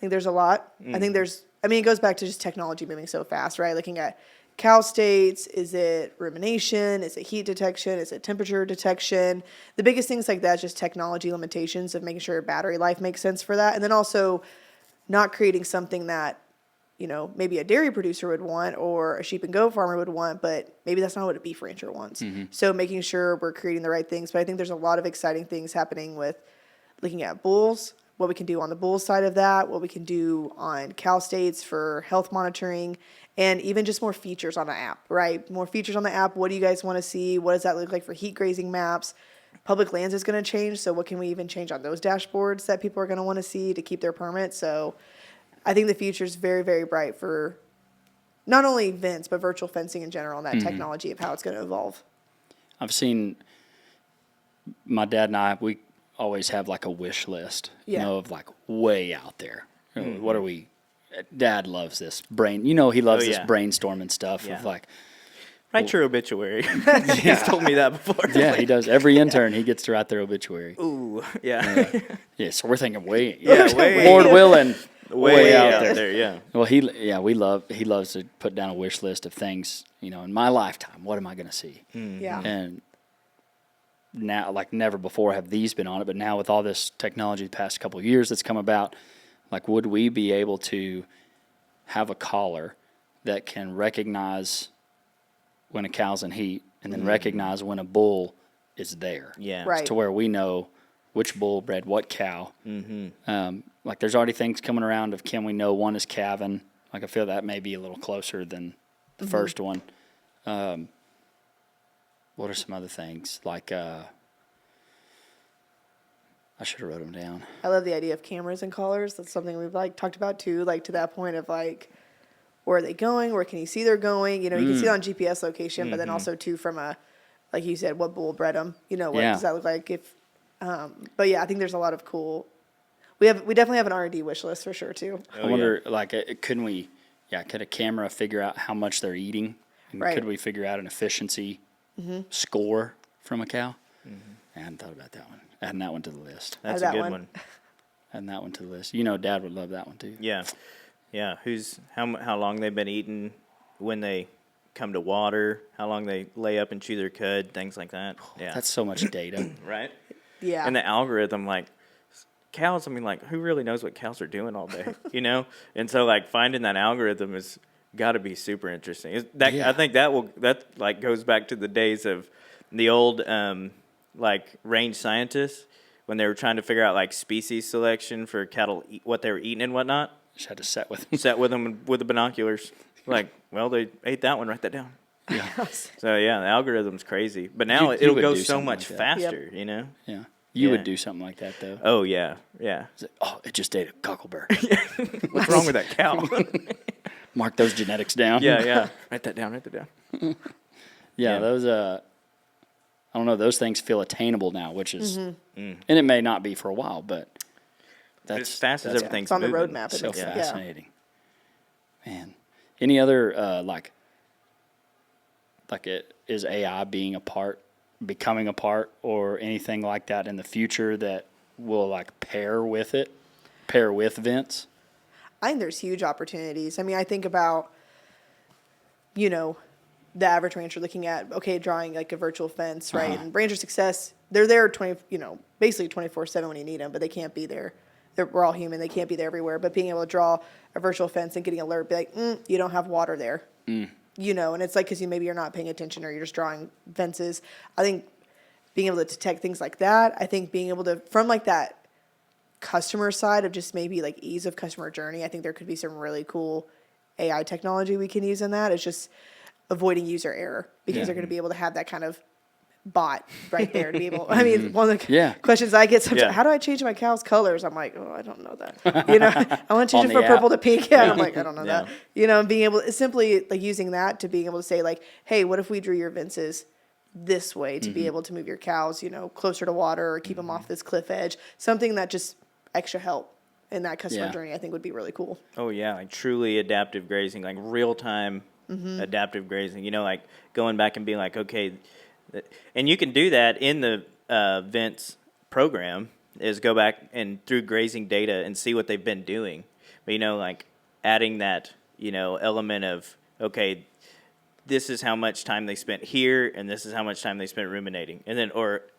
think there's a lot. I think it goes back to just technology moving so fast, right? Looking at cow states, is it rumination, is it heat detection, is it temperature detection? The biggest things like that is just technology limitations of making sure battery life makes sense for that. And then also not creating something that, maybe a dairy producer would want or a sheep and goat farmer would want, but maybe that's not what a beef rancher wants. So making sure we're creating the right things. But I think there's a lot of exciting things happening with looking at bulls, what we can do on the bull side of that, what we can do on cow states for health monitoring, and even just more features on the app, right? More features on the app. What do you guys want to see? What does that look like for heat grazing maps? Public lands is going to change, so what can we even change on those dashboards that people are going to want to see to keep their permits? So I think the future is very, very bright for not only Vence, but virtual fencing in general and that technology of how it's going to evolve. I've seen my dad and I, we always have like a wish list, Yeah. of like way out there. What are we? Dad loves this he loves this yeah. brainstorming stuff Yeah. of like, Write your obituary. He's told me that before. yeah, he does. Every intern, he gets to write their obituary. Ooh, yeah. Yeah, so we're thinking way, way- Lord willing, way out there. there. Yeah. Well, he loves to put down a wish list of things, in my lifetime, what am I going to see? Yeah. And now, like never before have these been on it, but now with all this technology the past couple of years that's come about, like would we be able to have a collar that can recognize when a cow's in heat and then recognize when a bull is there? Yeah. Right. To where we know which bull bred what cow. Like there's already things coming around of can we know one is calving? Like I feel that may be a little closer than the first one. What are some other things? Like I should have wrote them down. I love the idea of cameras and collars. That's something we've talked about too, to that point of where are they going? Where can you see they're going? You can see it on GPS location, but then also too from like you said, what bull bred them? What Yeah. does that look like? But yeah, I think there's a lot of cool. We definitely have an R&D wish list for sure too. I wonder, couldn't we? Yeah, could a camera figure out how much they're eating? And Right. Could we figure out an efficiency score from a cow? I hadn't thought about that one. Adding that one to the list. That's Add a that good one. one. Adding that one to the list. Dad would love that one too. Yeah. Yeah. How long they've been eating, when they come to water, how long they lay up and chew their cud, things like that. Yeah. That's so much data. right. Yeah. And the algorithm, cows, who really knows what cows are doing all day, And so, finding that algorithm has got to be super interesting. Yeah. I think that goes back to the days of the old, range scientists when they were trying to figure out, species selection for cattle, what they were eating and whatnot. Just had to set with them. Sat with them with the binoculars. Well, they ate that one, write that down. Yeah. So, yeah, the algorithm's crazy. But now You it'll would go do so something much like that. faster, Yep. Yeah. You Yeah. would do something like that though. Oh, yeah, yeah. It's like, oh, it just ate a cockleburr. What's wrong with that cow? Mark those genetics down. yeah. Write that down. Yeah, Yeah. those I don't know, those things feel attainable now, which is and it may not be for a while, but As fast as that's everything's It's on the moving. roadmap. so Yeah. fascinating. Man. Any other is AI becoming a part or anything like that in the future that will pair with Vence? I think there's huge opportunities. I think about, the average rancher looking at, okay, drawing like a virtual fence, right? And Rancher Success, they're there basically 24/7 when you need them, but they can't be there. We're all human. They can't be there everywhere. But being able to draw a virtual fence and getting an alert, be like, you don't have water there. You know, and it's like, because maybe you're not paying attention or you're just drawing fences. I think being able to detect things like that, I think being able to, from like that customer side of just maybe like ease of customer journey, I think there could be some really cool AI technology we can use in that. It's just avoiding user error, because they're going to be able to have that kind of bot right there to be able. I mean, one of the questions I get sometimes: how do I change my cow's colors? I'm like, oh, I don't know that. You know, I want to change it from purple to pink. Yeah, I'm like, I don't know that. You know, and being able to simply like using that to being able to say like, hey, what if we drew your Vences this way to be able to move your cows, you know, closer to water or keep them off this cliff edge? Something that just extra help in that customer journey, I think would be really cool. Oh yeah, like truly adaptive grazing, like real time adaptive grazing. You know, like going back and being like, okay, and you can do that in the Vence program. Is go back and through grazing data and see what they've been doing. But you know, like adding that, you know, element of, okay, this is how much time they spent here, and this is how much time they spent ruminating. And then,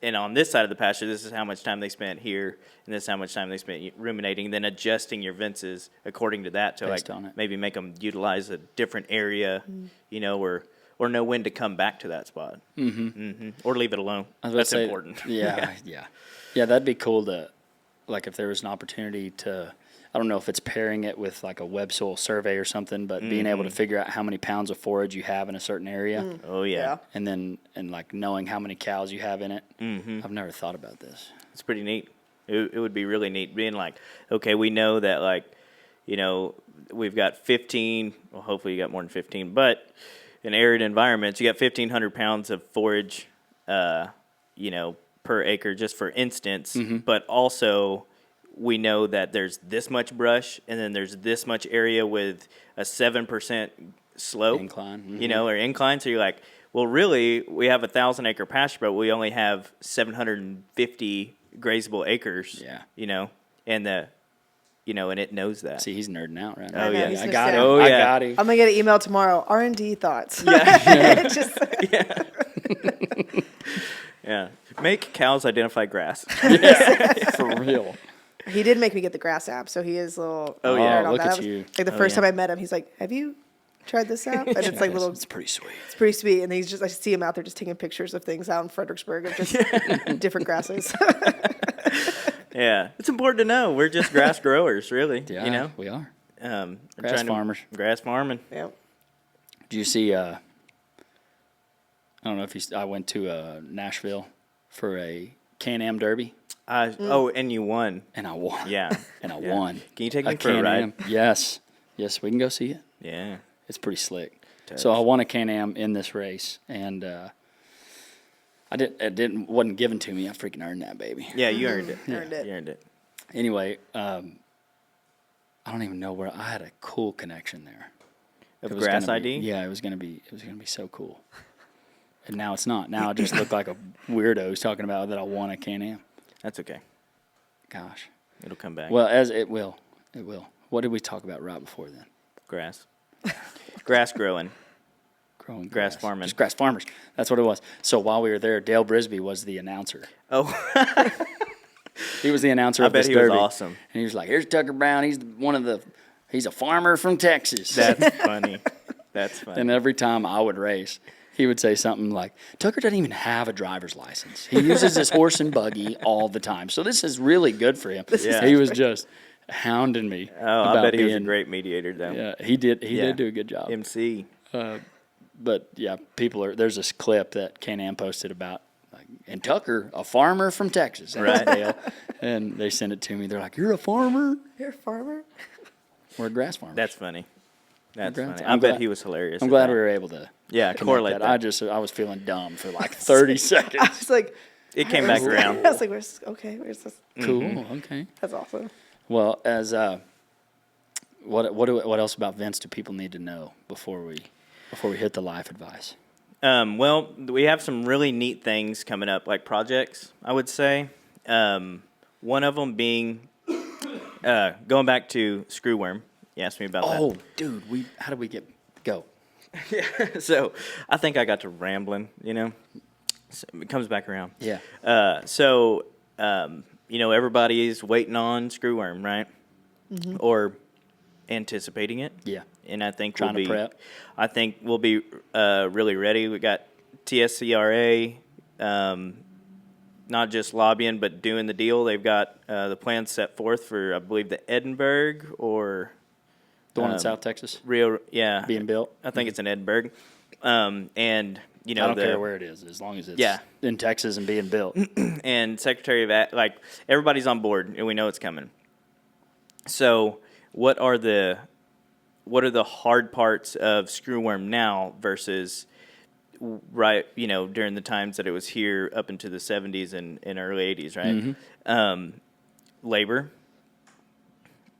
and on this side of the pasture, this is how much time they spent here, and this is how much time they spent ruminating. And then adjusting your Vences according to that to Based like on it. maybe make them utilize a different area, you know, or know when to come back to that spot. Or leave it alone. That's important. Yeah. That'd be cool to, like, if there was an opportunity to. I don't know if it's pairing it with like a web soil survey or something, but being able to figure out how many pounds of forage you have in a certain area. Oh yeah. And then, like knowing how many cows you have in it. I've never thought about this. It's pretty neat. It would be really neat being like, okay, we know that like, you know, we've got 15, well, hopefully you got more than 15, but in arid environments, you got 1,500 pounds of forage, you know, per acre, just for instance, but also we know that there's this much brush, and then there's this much area with a 7% slope, Incline, you know, or incline. So you're like, well, really, we have 1,000-acre pasture, but we only have 750 grazable acres. Yeah. You know, and and it knows that. See, he's nerding out right I now. know, yeah. he's I gonna got say- it. Oh, I yeah. got it. I'm gonna get an email tomorrow. R&D thoughts. Yeah. Just Yeah. Make cows identify grass. For real. he did make me get the grass app, so he is a little. Oh, yeah. nerd on Look that. at That was, you. Like the first time I met him, he's like, "Have you tried this app?" And it's like little. It's pretty sweet. It's pretty sweet, and he's just. I see him out there just taking pictures of things out in Fredericksburg of just different grasses. Yeah. It's important to know. We're just grass growers, really. Yeah, You know? we are. We're Grass trying to- farmers. Grass farming. Yeah. Do you see? I don't know if I went to Nashville for a Can-Am Derby, Oh, and you won. and I won. Yeah. And I Yeah. won. Can you take me A for a ride? Can-Am. Yes, we can go see it. Yeah. It's pretty slick. Tough. So I won a Can-Am in this race, and wasn't given to me. I freaking earned that baby. Yeah, you earned it. Earned it. You earned it. Anyway, I don't even know where I had a cool connection there. Of It was grass gonna be- ID? Yeah, it was gonna be so cool. And now it's not. Now I just look like a weirdo who's talking about that I won a Can-Am. That's okay. Gosh. It'll come back. Well, as it will. What did we talk about right before then? Grass. Grass growing. Growing Grass farming. Just grass farmers. That's what it was. So while we were there, Dale Brisby was the announcer. Oh, He was the announcer I of bet this he was derby. awesome. And he was like, "Here's Tucker Brown. He's a farmer from Texas." That's funny. That's funny. And every time I would race, he would say something like, "Tucker doesn't even have a driver's license. He uses his horse and buggy all the time. So this is really good for him." Yeah. He was just hounding me. Oh, I about bet he was a being- great mediator, though. Yeah, he did. He Yeah. did do a good job. MC. But yeah, there's this clip that Can-Am posted about, like, and Tucker, a farmer from Texas, and Right. Dale, and they sent it to me. They're like, "You're a farmer? You're a farmer. We're a grass farmer." That's funny. That's Congrats. funny. I I'm bet glad- he was hilarious. I'm at glad that. we were able to Yeah, connect correlate that. I was feeling dumb for like 30 seconds. I was like, It came back around. I was like, where's this? Cool. Okay. That's awesome. Well, as what else about Vence do people need to know before we hit the life advice? Well, we have some really neat things coming up, like projects, I would say. One of them being going back to screwworm. You asked me about that. Oh, dude, how did we go? So I think I got to rambling, So it comes back around. Yeah. Everybody's waiting on screwworm, right? Or anticipating it. Yeah. And I think Trying to prep. I think we'll be really ready. We got TSCRA, not just lobbying, but doing the deal. They've got the plans set forth for, I believe, the Edinburgh or The one in South Texas Rio. Yeah, being built. I think it's in Edinburgh. And I don't care where it is, as long as it's in Texas and being built. And Secretary of everybody's on board, and we know it's coming. So, what are the hard parts of screwworm now versus during the times that it was here up into the 70s and early 80s, right? Labor.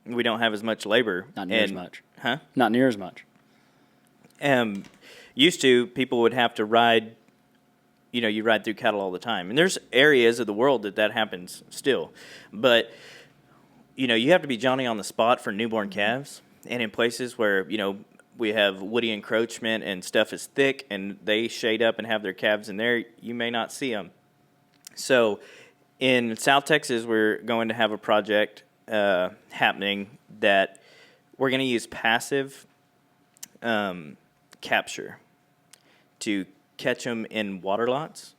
We don't have as much labor. Not near as much. Huh? Not near as much. Used to, people would have to ride, you ride through cattle all the time. And there's areas of the world that happens still. But, you have to be Johnny on the spot for newborn calves. And in places where, we have woody encroachment and stuff is thick and they shade up and have their calves in there, you may not see them. So in South Texas, we're going to have a project happening that we're going to use passive capture to catch them in water lots.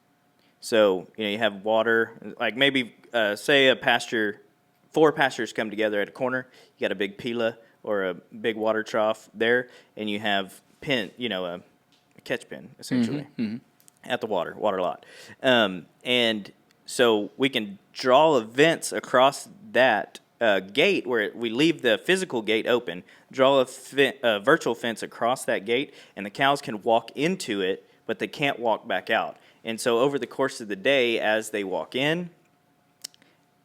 So, you have water, like maybe say a pasture, 4 pastures come together at a corner. You got a big pila or a big water trough there, and you have a catch pin, essentially, at the water lot. And so we can draw a Vence across that gate where we leave the physical gate open, draw a virtual fence across that gate, and the cows can walk into it, but they can't walk back out. And so over the course of the day, as they walk in,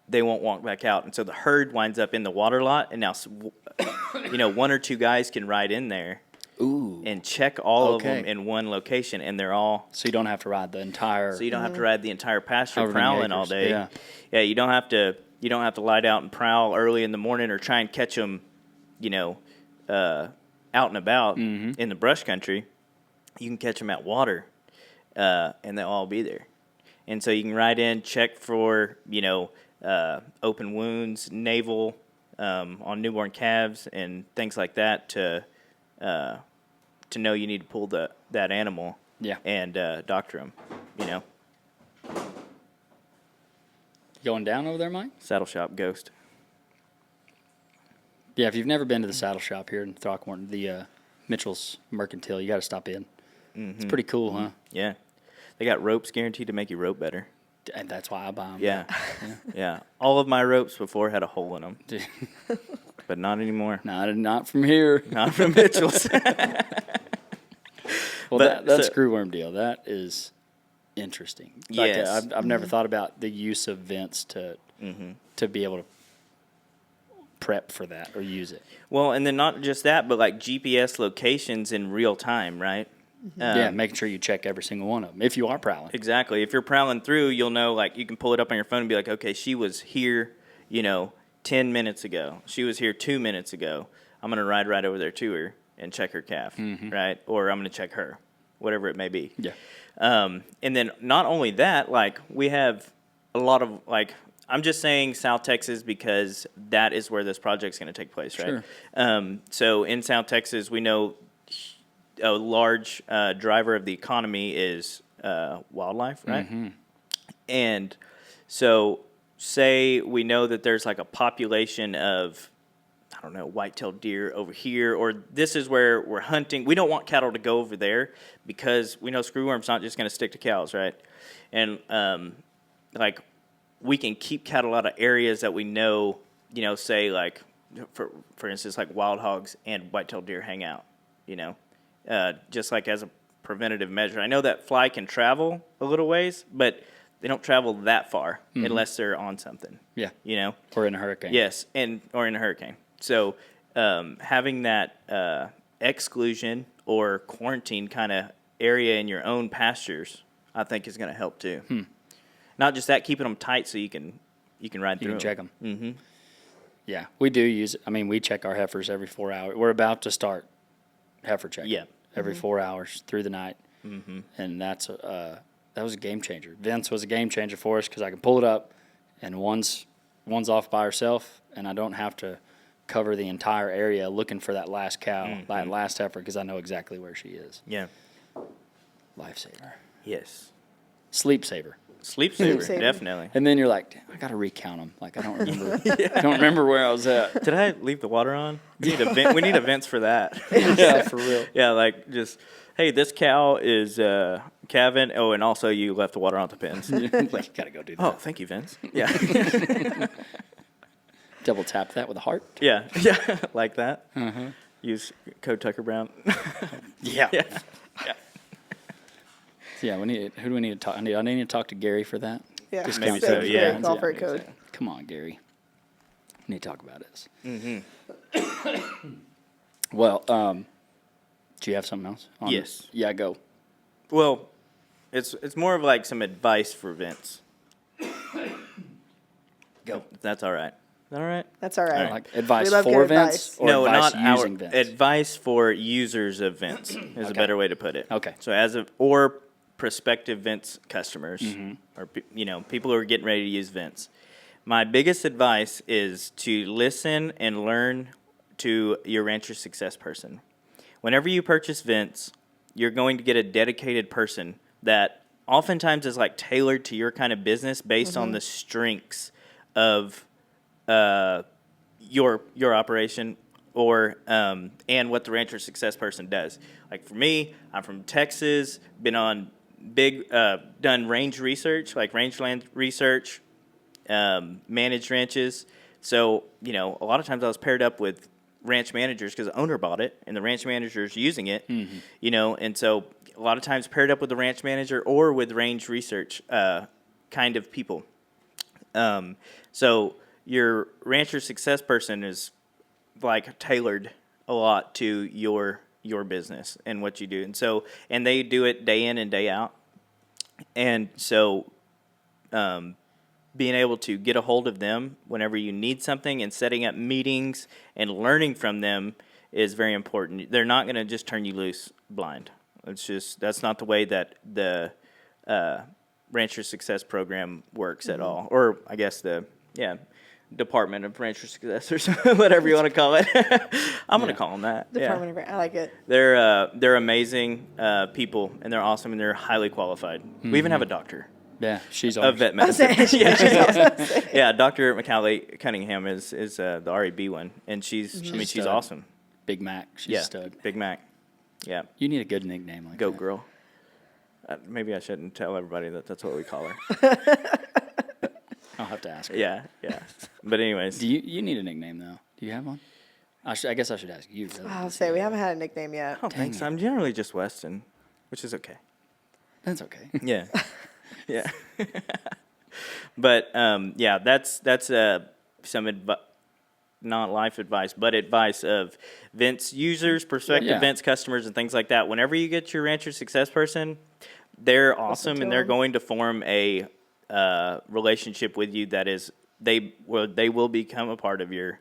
they won't walk back out. And so the herd winds up in the water lot, and now, 1 or 2 guys can ride in there and check all of them in one location, and they're all... So you don't have to ride the entire... So you don't have to ride the entire pasture However many prowling all acres. day. Yeah, you don't have to lie out and prowl early in the morning or try and catch them, out and about in the brush country. You can catch them at water, and they'll all be there. And so you can ride in, check for, open wounds, navel on newborn calves, and things like that to know you need to pull that animal and doctor them, Going down over there, Mike? Saddle shop ghost. Yeah, if you've never been to the saddle shop here in Throckmorton, the Mitchell's Mercantile, you got to stop in. It's pretty cool, huh? Yeah. They got ropes guaranteed to make you rope better. And that's why I buy them. Yeah. All of my ropes before had a hole in them. But not anymore. Not from here. Not from Mitchell's. Well, that screwworm deal, that is interesting. Yes. I've never thought about the use of Vence to be able to prep for that or use it. Well, and then not just that, but like GPS locations in real time, right? Making sure you check every single one of them if you are prowling. Exactly. If you're prowling through, you'll know, like, you can pull it up on your phone and be like, okay, she was here, 10 minutes ago. She was here 2 minutes ago. I'm going to ride right over there to her and check her calf, right? Or I'm going to check her, whatever it may be. Yeah. And then not only that, like, we have a lot of, like, I'm just saying South Texas because that is where this project's going to take place, right? Sure. So in South Texas, we know a large driver of the economy is wildlife, right? And so say we know that there's like a population of, I don't know, white-tailed deer over here, or this is where we're hunting. We don't want cattle to go over there because we know screwworm's not just going to stick to cows, right? And like we can keep cattle out of areas that we know, say like, for instance, like wild hogs and white-tailed deer hang out, just like as a preventative measure. I know that fly can travel a little ways, but they don't travel that far unless they're on something. Yeah. Or in a hurricane. Yes, or in a hurricane. So having that exclusion or quarantine kind of area in your own pastures, I think is going to help too. Not just that, keeping them tight so you can ride through them. You can check them. Yeah, we do use it. I mean, we check our heifers every 4 hours. We're about to start heifer checking. Yeah. every 4 hours through the night. And that was a game changer. Vence was a game changer for us because I can pull it up, and one's off by herself, and I don't have to cover the entire area looking for that last cow, that last heifer, because I know exactly where she is. Yeah. Lifesaver. Yes. Sleep saver. Sleep saver, saver. definitely. And then you're like, I got to recount them. Like, I don't remember. I don't remember where I was at. Did I leave the water on? We need a Vence for that. Yeah, for real. Yeah, like just, hey, this cow is calving. Oh, and also you left the water on the pens. Like, you got to go do that. Oh, thank you, Vence. Yeah. Double tap that with a heart. Yeah, like that. Use code Tucker Brown. Yeah. Yeah. Yeah, who do we need to talk? I need to talk to Gary for that. Yeah. Discount Maybe code. so, yeah. Call for a code. Come on, Gary. We need to talk about this. Well, do you have something else? Yes. Yeah, go. Well, it's more of like some advice for Vence. Go. That's all right. Is that all right? That's all right. Like advice We love for good Vence advice. or No, advice not using our Vence? advice for users of Vence is a better way to put it. Okay. So or prospective Vence customers or people who are getting ready to use Vence. My biggest advice is to listen and learn to your rancher success person. Whenever you purchase Vence, you're going to get a dedicated person that oftentimes is like tailored to your kind of business based on the strengths of your operation or and what the rancher success person does. Like for me, I'm from Texas, been on done range research, like rangeland research, managed ranches. So, a lot of times I was paired up with ranch managers because the owner bought it and the ranch manager is using it, and so a lot of times paired up with the ranch manager or with range research kind of people. So your rancher success person is like tailored a lot to your business and what you do. And they do it day in and day out. And so being able to get a hold of them whenever you need something and setting up meetings and learning from them is very important. They're not going to just turn you loose blind. That's not the way that the Rancher Success Program works at all. Or I guess Department of Rancher Success or whatever you want to call it. I'm going to call them that. Department of I like it. They're amazing people, and they're awesome, and they're highly qualified. We even have a doctor. Yeah, she's Of ours. vet medicine. Yeah, Dr. McCallie Cunningham is the REB one, and she's stud. awesome. Big Mac. She's a stud. Big Mac. Yeah, You need a good nickname like go that. girl. Maybe I shouldn't tell everybody that's what we call her. I'll have to ask her. Yeah. But anyways, Do you need a nickname, though? Do you have one? I guess I should ask you. Really. I'll say we haven't had a nickname yet. oh, thanks. I'm generally just Weston, which is okay. That's okay. Yeah. Yeah. But that's some not life advice, but advice of Vence users, prospective Vence customers, and things like that. Whenever you get your rancher success person, they're awesome and they're going to form a relationship with you that is they will become a part of your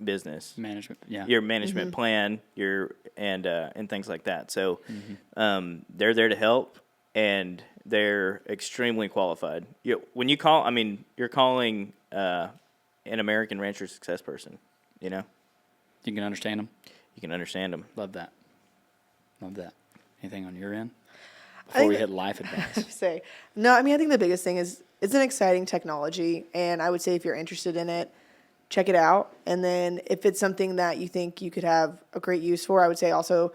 business Management. Yeah. your management plan, and things like that. So they're there to help, and they're extremely qualified. When you call, you're calling an American rancher success person. You can understand them. You can understand them. Love that. Anything on your end? Before we hit life advice. No, I think the biggest thing is it's an exciting technology, and I would say if you're interested in it, check it out. And then if it's something that you think you could have a great use for, I would say also,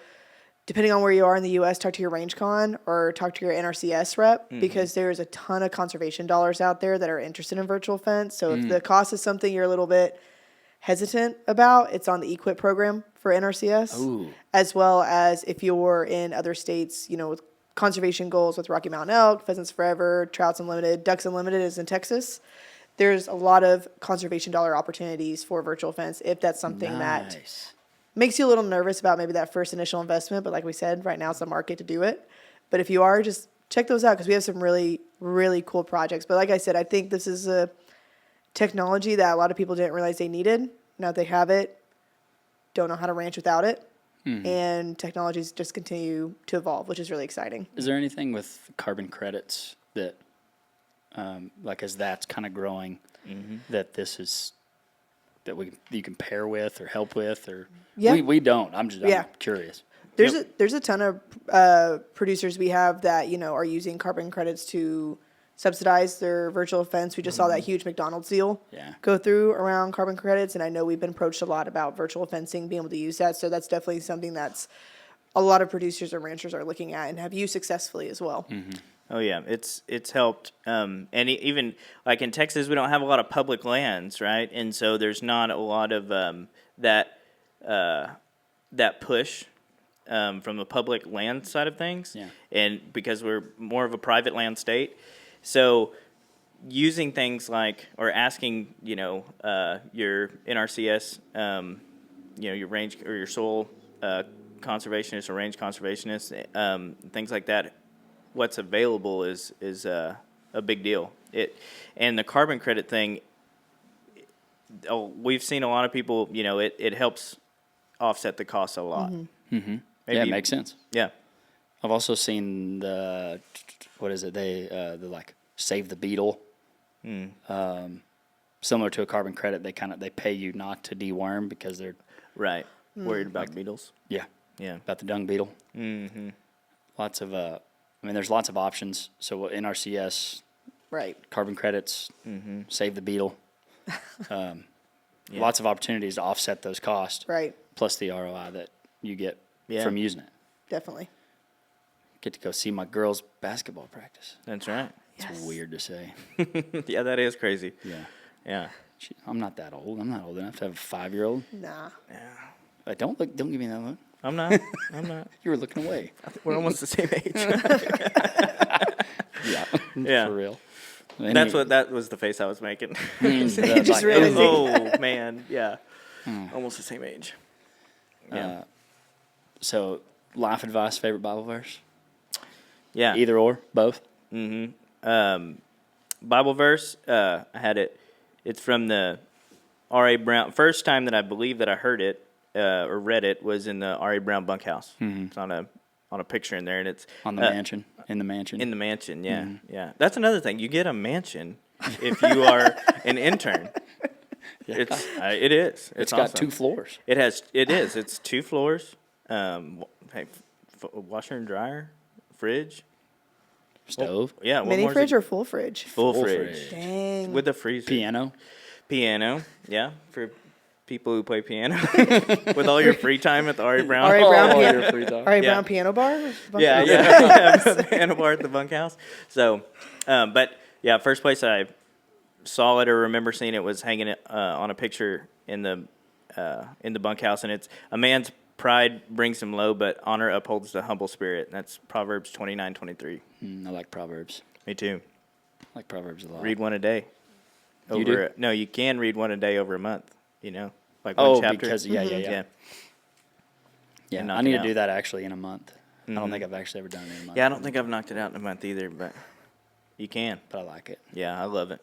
depending on where you are in the U.S., talk to your RangeCon or talk to your NRCS rep, because there's a ton of conservation dollars out there that are interested in virtual fence. So if the cost is something you're a little bit hesitant about, it's on the EQIP program for NRCS. Ooh. As well as if you're in other states, with conservation goals with Rocky Mountain Elk, Pheasants Forever, Trouts Unlimited, Ducks Unlimited is in Texas. There's a lot of conservation dollar opportunities for virtual fence if that's something that Nice. makes you a little nervous about maybe that first initial investment. But like we said, right now it's the market to do it. But if you are, just check those out because we have some really, really cool projects. But like I said, I think this is a technology that a lot of people didn't realize they needed. Now that they have it, don't know how to ranch without it. and technologies just continue to evolve, which is really exciting. Is there anything with carbon credits that, like as that's kind of growing, that this is that you can pair with or help with, or Yeah. we don't. I'm curious. There's a ton of producers we have that are using carbon credits to subsidize their virtual events. We just saw that huge McDonald's deal go through around carbon credits, and I know we've been approached a lot about virtual fencing, being able to use that. So that's definitely something that's a lot of producers and ranchers are looking at and have used successfully as well. Oh yeah, it's helped. And even like in Texas, we don't have a lot of public lands, right? And so there's not a lot of that push from the public land side of things. Yeah. And because we're more of a private land state, so using things like or asking your NRCS, your range or your soil conservationist or range conservationist, things like that. What's available is a big deal. And the carbon credit thing. We've seen a lot of people. It helps offset the cost a lot. Yeah, it makes sense. Yeah. I've also seen the like save the beetle. Similar to a carbon credit, they pay you not to deworm because they're right worried about beetles. Yeah, about the dung beetle. Lots of there's lots of options. So NRCS, Right. carbon credits, save the beetle. Lots of opportunities to offset those costs. Right. Plus the ROI that you get from using it. Definitely. Get to go see my girls' basketball practice. That's right. It's weird to say. Yeah, that is crazy. Yeah. Yeah. I'm not that old. I'm not old enough to have a 5-year-old. Nah. Yeah. Don't give me that look. I'm not. You were looking away. We're almost the same age. Yeah. For real. That was the face I was making. Just realizing. Oh man, yeah. Almost the same age. Yeah. So, life advice, favorite Bible verse? Yeah. Either or, both? Bible verse, I had it. It's from the R.A. Brown. First time that I believe that I heard it or read it was in the R.A. Brown bunkhouse. It's on a picture in there, and it's On the mansion. In the mansion. in the mansion. Yeah, yeah. That's another thing. You get a mansion if you are an intern. It is. It's got awesome. 2 floors. It is. It's 2 floors. Washer and dryer, fridge. Stove. Yeah. what Mini more is fridge it? or full fridge? Full Full fridge. fridge. Dang. With a freezer. Piano. Yeah, for people who play piano with all your free time at the R.A. Brown. R.A. Brown, Oh, piano, your free time. R.A. Yeah. Brown piano bar? Yeah, the piano bar at the bunkhouse. So, but yeah, first place I saw it or remember seeing it was hanging on a picture in the bunkhouse, and it's a man's pride brings him low, but honor upholds the humble spirit. And that's Proverbs 29:23. I like Proverbs. Me too. I like Proverbs a lot. Read one a day. You do? No, you can read one a day over a month. Like one chapter. Because yeah. I knock need it to do out. that actually in a month. I don't think I've actually ever done it in a month. Yeah, I don't think I've knocked it out in a month either, but you can. But I like it. Yeah, I love it.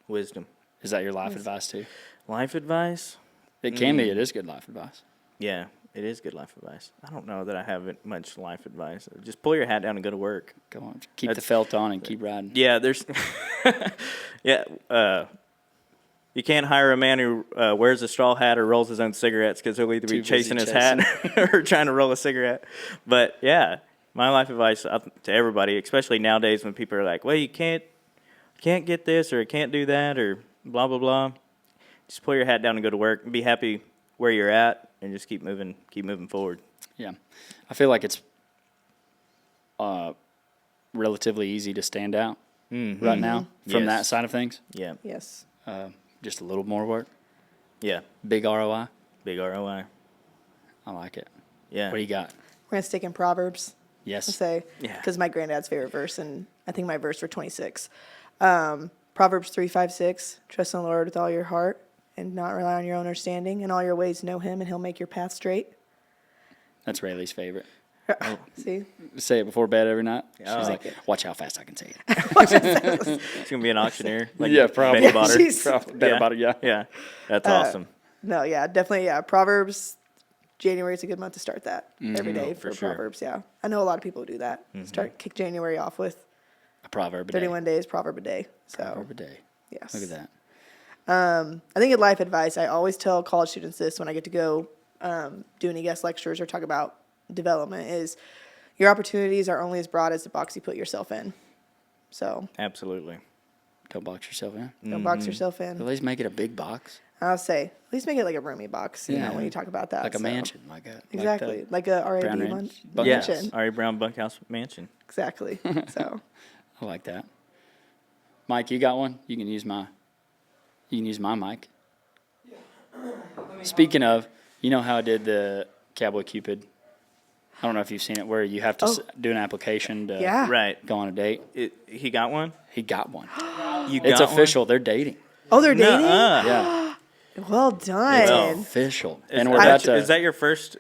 Wisdom. Is that your life advice too? Life advice? It can be. It is good life advice. Yeah, it is good life advice. I don't know that I have much life advice. Just pull your hat down and go to work. Go on. Keep the felt on and keep riding. Yeah, there's... you can't hire a man who wears a straw hat or rolls his own cigarettes because he'll either be Too busy chasing his hat or trying to roll a cigarette. But, yeah, my life advice to everybody, especially nowadays when people are like, well, you can't get this or can't do that or blah, blah, blah. Just pull your hat down and go to work and be happy where you're at and just keep moving forward. Yeah. I feel like it's relatively easy to stand out right now from that side of things. Yeah. Yes. Just a little more work. Yeah. Big ROI. Big ROI. I like it. Yeah. What do you got? We're going to stick in Proverbs. Yes. I'll say. Yeah. Because my granddad's favorite verse, and I think my verse for 26. Proverbs 3:5-6. Trust in the Lord with all your heart and not rely on your own understanding. In all your ways know him, and he'll make your path straight. That's Rayleigh's favorite. See? Say it before bed every night. Oh. She's like, watch how fast I can say it. She's going to be an auctioneer. Like Yeah, probably. Betty Botter. She's- Bet about it, yeah. Yeah. That's awesome. No, yeah, definitely, yeah. Proverbs January is a good month to start that every day for sure. Proverbs. Yeah, I know a lot of people do that. Kick January off with A proverb a day. 31 days proverb a day. So Proverb a day. yes, Look at that. I think in life advice, I always tell college students this when I get to go do any guest lectures or talk about development is your opportunities are only as broad as the box you put yourself in. So Absolutely. Don't box yourself in. don't box yourself At in. least make it a big box. I'll say, at least make it like a roomy box, you know, when you talk about that. Like a so. mansion. Like a Exactly. Like a RAB Brown mansion. Ranch bunkhouse. Yes. Ari Brown Bunkhouse Mansion. Exactly. So I like that. Mike, you got one? You can use my mic. Speaking of, you know how I did the Cowboy Cupid? I don't know if you've seen it, where you have to do an application to yeah. Right. go on a date. He got one? He got one. You It's got official. They're dating. Oh, they're dating? Nuh-uh. Yeah, Well it's done. official. Is, And we're about to is that your first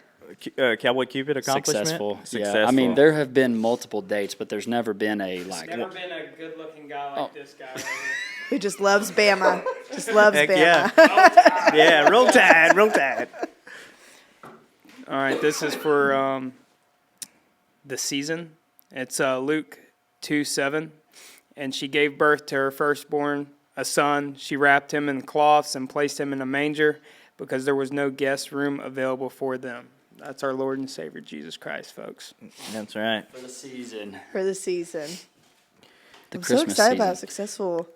Cowboy Cupid accomplishment? successful. Yeah, I mean, there have been multiple dates, but there's never been a like. Never been a good-looking guy like this guy right here. Who just loves Bama. Just loves Heck Bama. yeah. Yeah, roll tide, roll tide. All right, this is for the season. It's Luke 2:7, and she gave birth to her firstborn, a son. She wrapped him in cloths and placed him in a manger because there was no guest room available for them. That's our Lord and Savior Jesus Christ, folks. That's right. For the season. For the season. The I'm Christmas so excited season. about a successful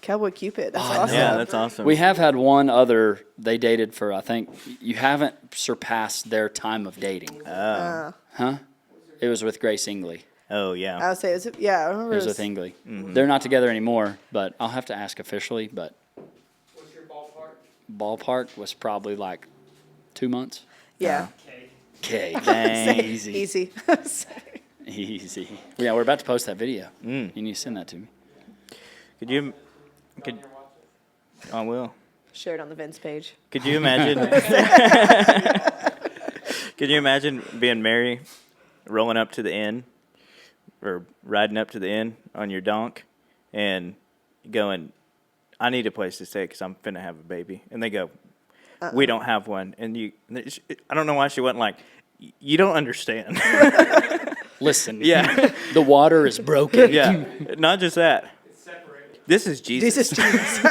Cowboy Cupid. That's awesome. Yeah, that's awesome. We have had one other, they dated for, I think, you haven't surpassed their time of dating. Huh? It was with Grace Ingley. Oh, I yeah. would say, I remember It was with Ingley. They're not together anymore, but I'll have to ask officially, but What's your ballpark? ballpark was probably like 2 months. Yeah. Okay. Okay, Dang. easy. Easy. Easy. Yeah, we're about to post that video. You need to send that to me. Could I will. Share it on the Vence page. Could you imagine? Could you imagine being Mary, rolling up to the inn, or riding up to the inn on your donk, and going, "I need a place to stay because I'm finna have a baby," and they go, "We don't have one," and I don't know why she wasn't like, "You don't understand." Listen, Yeah, the water is broken. yeah. Not just that. It's separated. This is Jesus. Jesus, Jesus.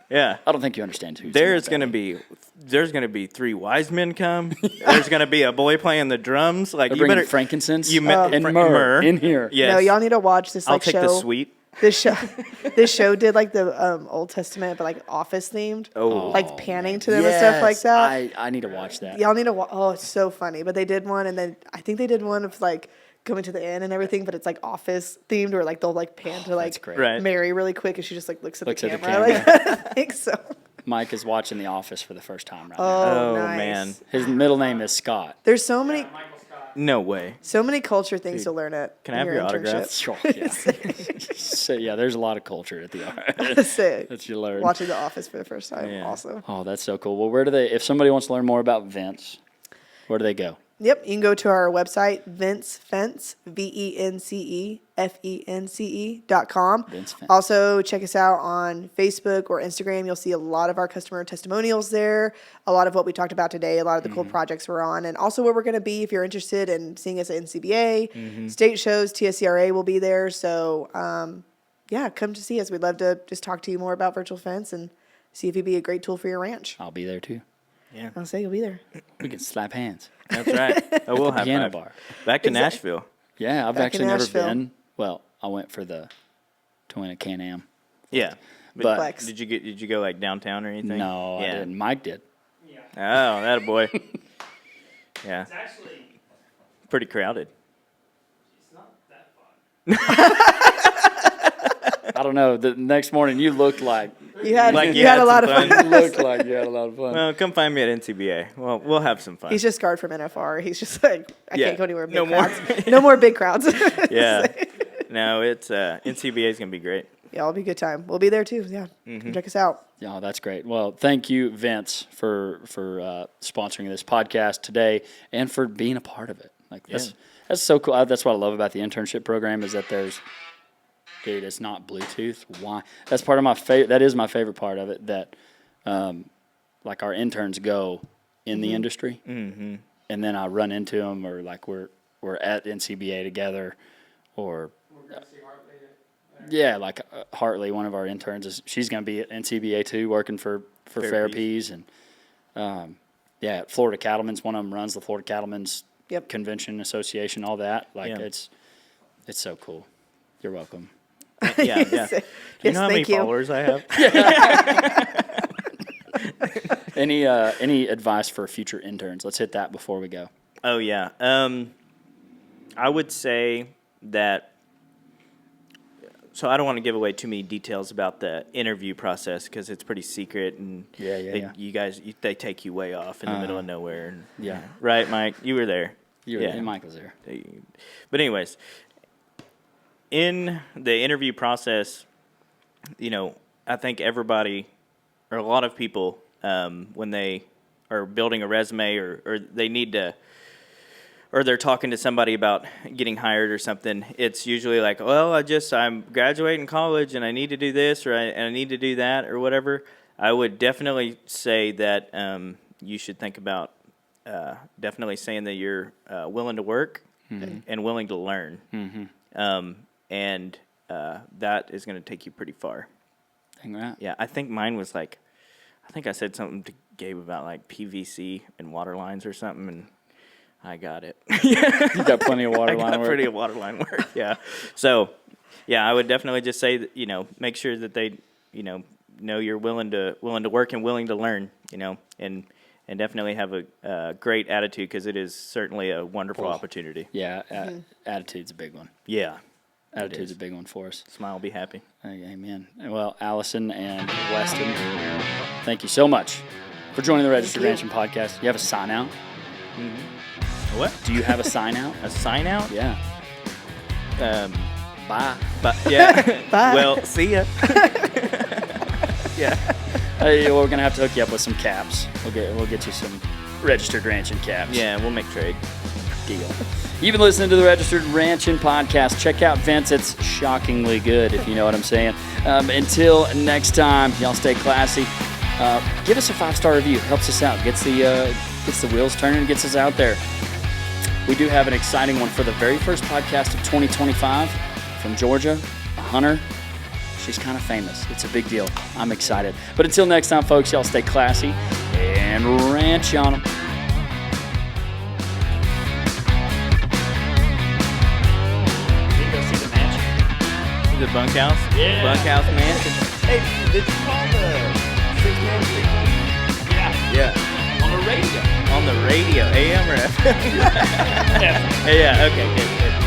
Yeah. I don't think you understand who's There's in that gonna be 3 wise men come. There's gonna be a boy playing the drums. Like They're you bringing better frankincense and myrrh in here. Yes. No, y'all need to watch this I'll like take show. the sweet. This show did like the Old Testament, but like Office themed. Oh. Like panning to them and stuff like that. I need to watch that. Y'all need to watch. Oh, it's so funny. But they did one, and then I think they did one of like coming to the inn and everything, but it's like Office themed, or like they'll like pan to like great. Right. Mary really quick, and she just like looks at the Looks at the camera. camera. Like, I think so. Mike is watching The Office for the first time right now. Oh, Oh, nice. man. His middle name is Scott. There's so many Michael Scott. No way. culture things to learn at. Can I have your autograph? Sure, yeah. So, yeah, there's a lot of culture at The Office Sick. that you learn. Watching The Office for the first time. Yeah. Awesome. Oh, that's so cool. Well, where do they, if somebody wants to learn more about Vence, where do they go? Yep, you can go to our website, Vence, VENCEFENCE.com. Vence Fence. Also, check us out on Facebook or Instagram. You'll see a lot of our customer testimonials there, a lot of what we talked about today, a lot of the cool projects we're on, and also where we're going to be if you're interested in seeing us at NCBA, state shows, TSCRA will be there. So, yeah, come to see us. We'd love to just talk to you more about Virtual Fence and see if it'd be a great tool for your ranch. I'll be there too. Yeah. I'll say you'll be there. We can slap hands. That's right. Oh, we'll have Piano five. bar. Back to Nashville. Yeah, I've Back in actually never Nashville. been. Well, I went for to win a Can-Am. Yeah. But Flex. Did you go like downtown or anything? no, I Yeah. didn't. Mike did. Yeah. Oh, that a boy. Yeah. It's actually, Pretty crowded. it's not that fun. I don't know. The next morning you looked like You had, Like you had a some lot of fun. you looked like you had a lot of fun. Well, come find me at NCBA. Well, we'll have some fun. He's just scarred from NFR. He's just like, I Yeah. can't go anywhere big No more. crowds. No more big crowds. Yeah. No, it's NCBA is gonna be great. Yeah, it'll be a good time. We'll be there too. Yeah. Come check us out. Yeah, that's great. Well, thank you, Vence, for sponsoring this podcast today and for being a part of it. Like that's so cool. That's what I love about the internship program is that there's, dude, it's not Bluetooth. Why? That's part of my favorite. That is my favorite part of it. That, like our interns go in the industry. Mm-hmm. And then I run into them, or like we're at NCBA together, or yeah, like Hartley, one of our interns, she's going to be at NCBA too, working for Fairpeas, and Florida Cattlemen's one of them runs the Florida Cattlemen's Convention Association, all that. Like it's so cool. You're welcome. Yeah. Do you know how many followers I have? Any advice for future interns? Let's hit that before we go. Oh yeah. I would say that. So I don't want to give away too many details about the interview process because it's pretty secret, and you guys they take you way off in the middle of nowhere. And, right, Mike, you were there. Mike was there. But anyways, in the interview process, I think everybody or a lot of people when they are building a resume or they need to. Or they're talking to somebody about getting hired or something, it's usually like, well, I'm graduating college and I need to do this or I need to do that or whatever. I would definitely say that you should think about definitely saying that you're willing to work and willing to learn. Mm-hmm. And that is going to take you pretty far. Right. Yeah, I think mine was like, I think I said something to Gabe about like PVC and water lines or something, and I got it. You got plenty of water line work. I got plenty of water line work, yeah. So, I would definitely just say that, make sure that they, know you're willing to work and willing to learn, and definitely have a great attitude because it is certainly a wonderful opportunity. Yeah, attitude's a big one. Yeah. Attitude's a big one for us. Smile, be happy. Amen. Well, Allison and Weston, thank you so much for joining the Registered Ranching Podcast. You have a sign out? Mm-hmm. What? Do you have a sign out? A sign out? Yeah. Bye. Yeah. Bye. Well, see ya. Yeah. Hey, we're gonna have to hook you up with some caps. We'll get you some Registered Ranching caps. Yeah, we'll make trade. Deal. You've been listening to the Registered Ranching Podcast. Check out Vence. It's shockingly good, if you know what I'm saying. Until next time, y'all stay classy. Give us a 5-star review. Helps us out. Gets the wheels turning. Gets us out there. We do have an exciting one for the very first podcast of 2025 from Georgia, a hunter. She's kind of famous. It's a big deal. I'm excited. But until next time, folks, y'all stay classy and ranch on them. The bunkhouse? Yeah. Bunkhouse mansion. Hey, did you call the 6-man street? Yeah. On the radio. On the radio, AM or FM? Yeah, okay, good.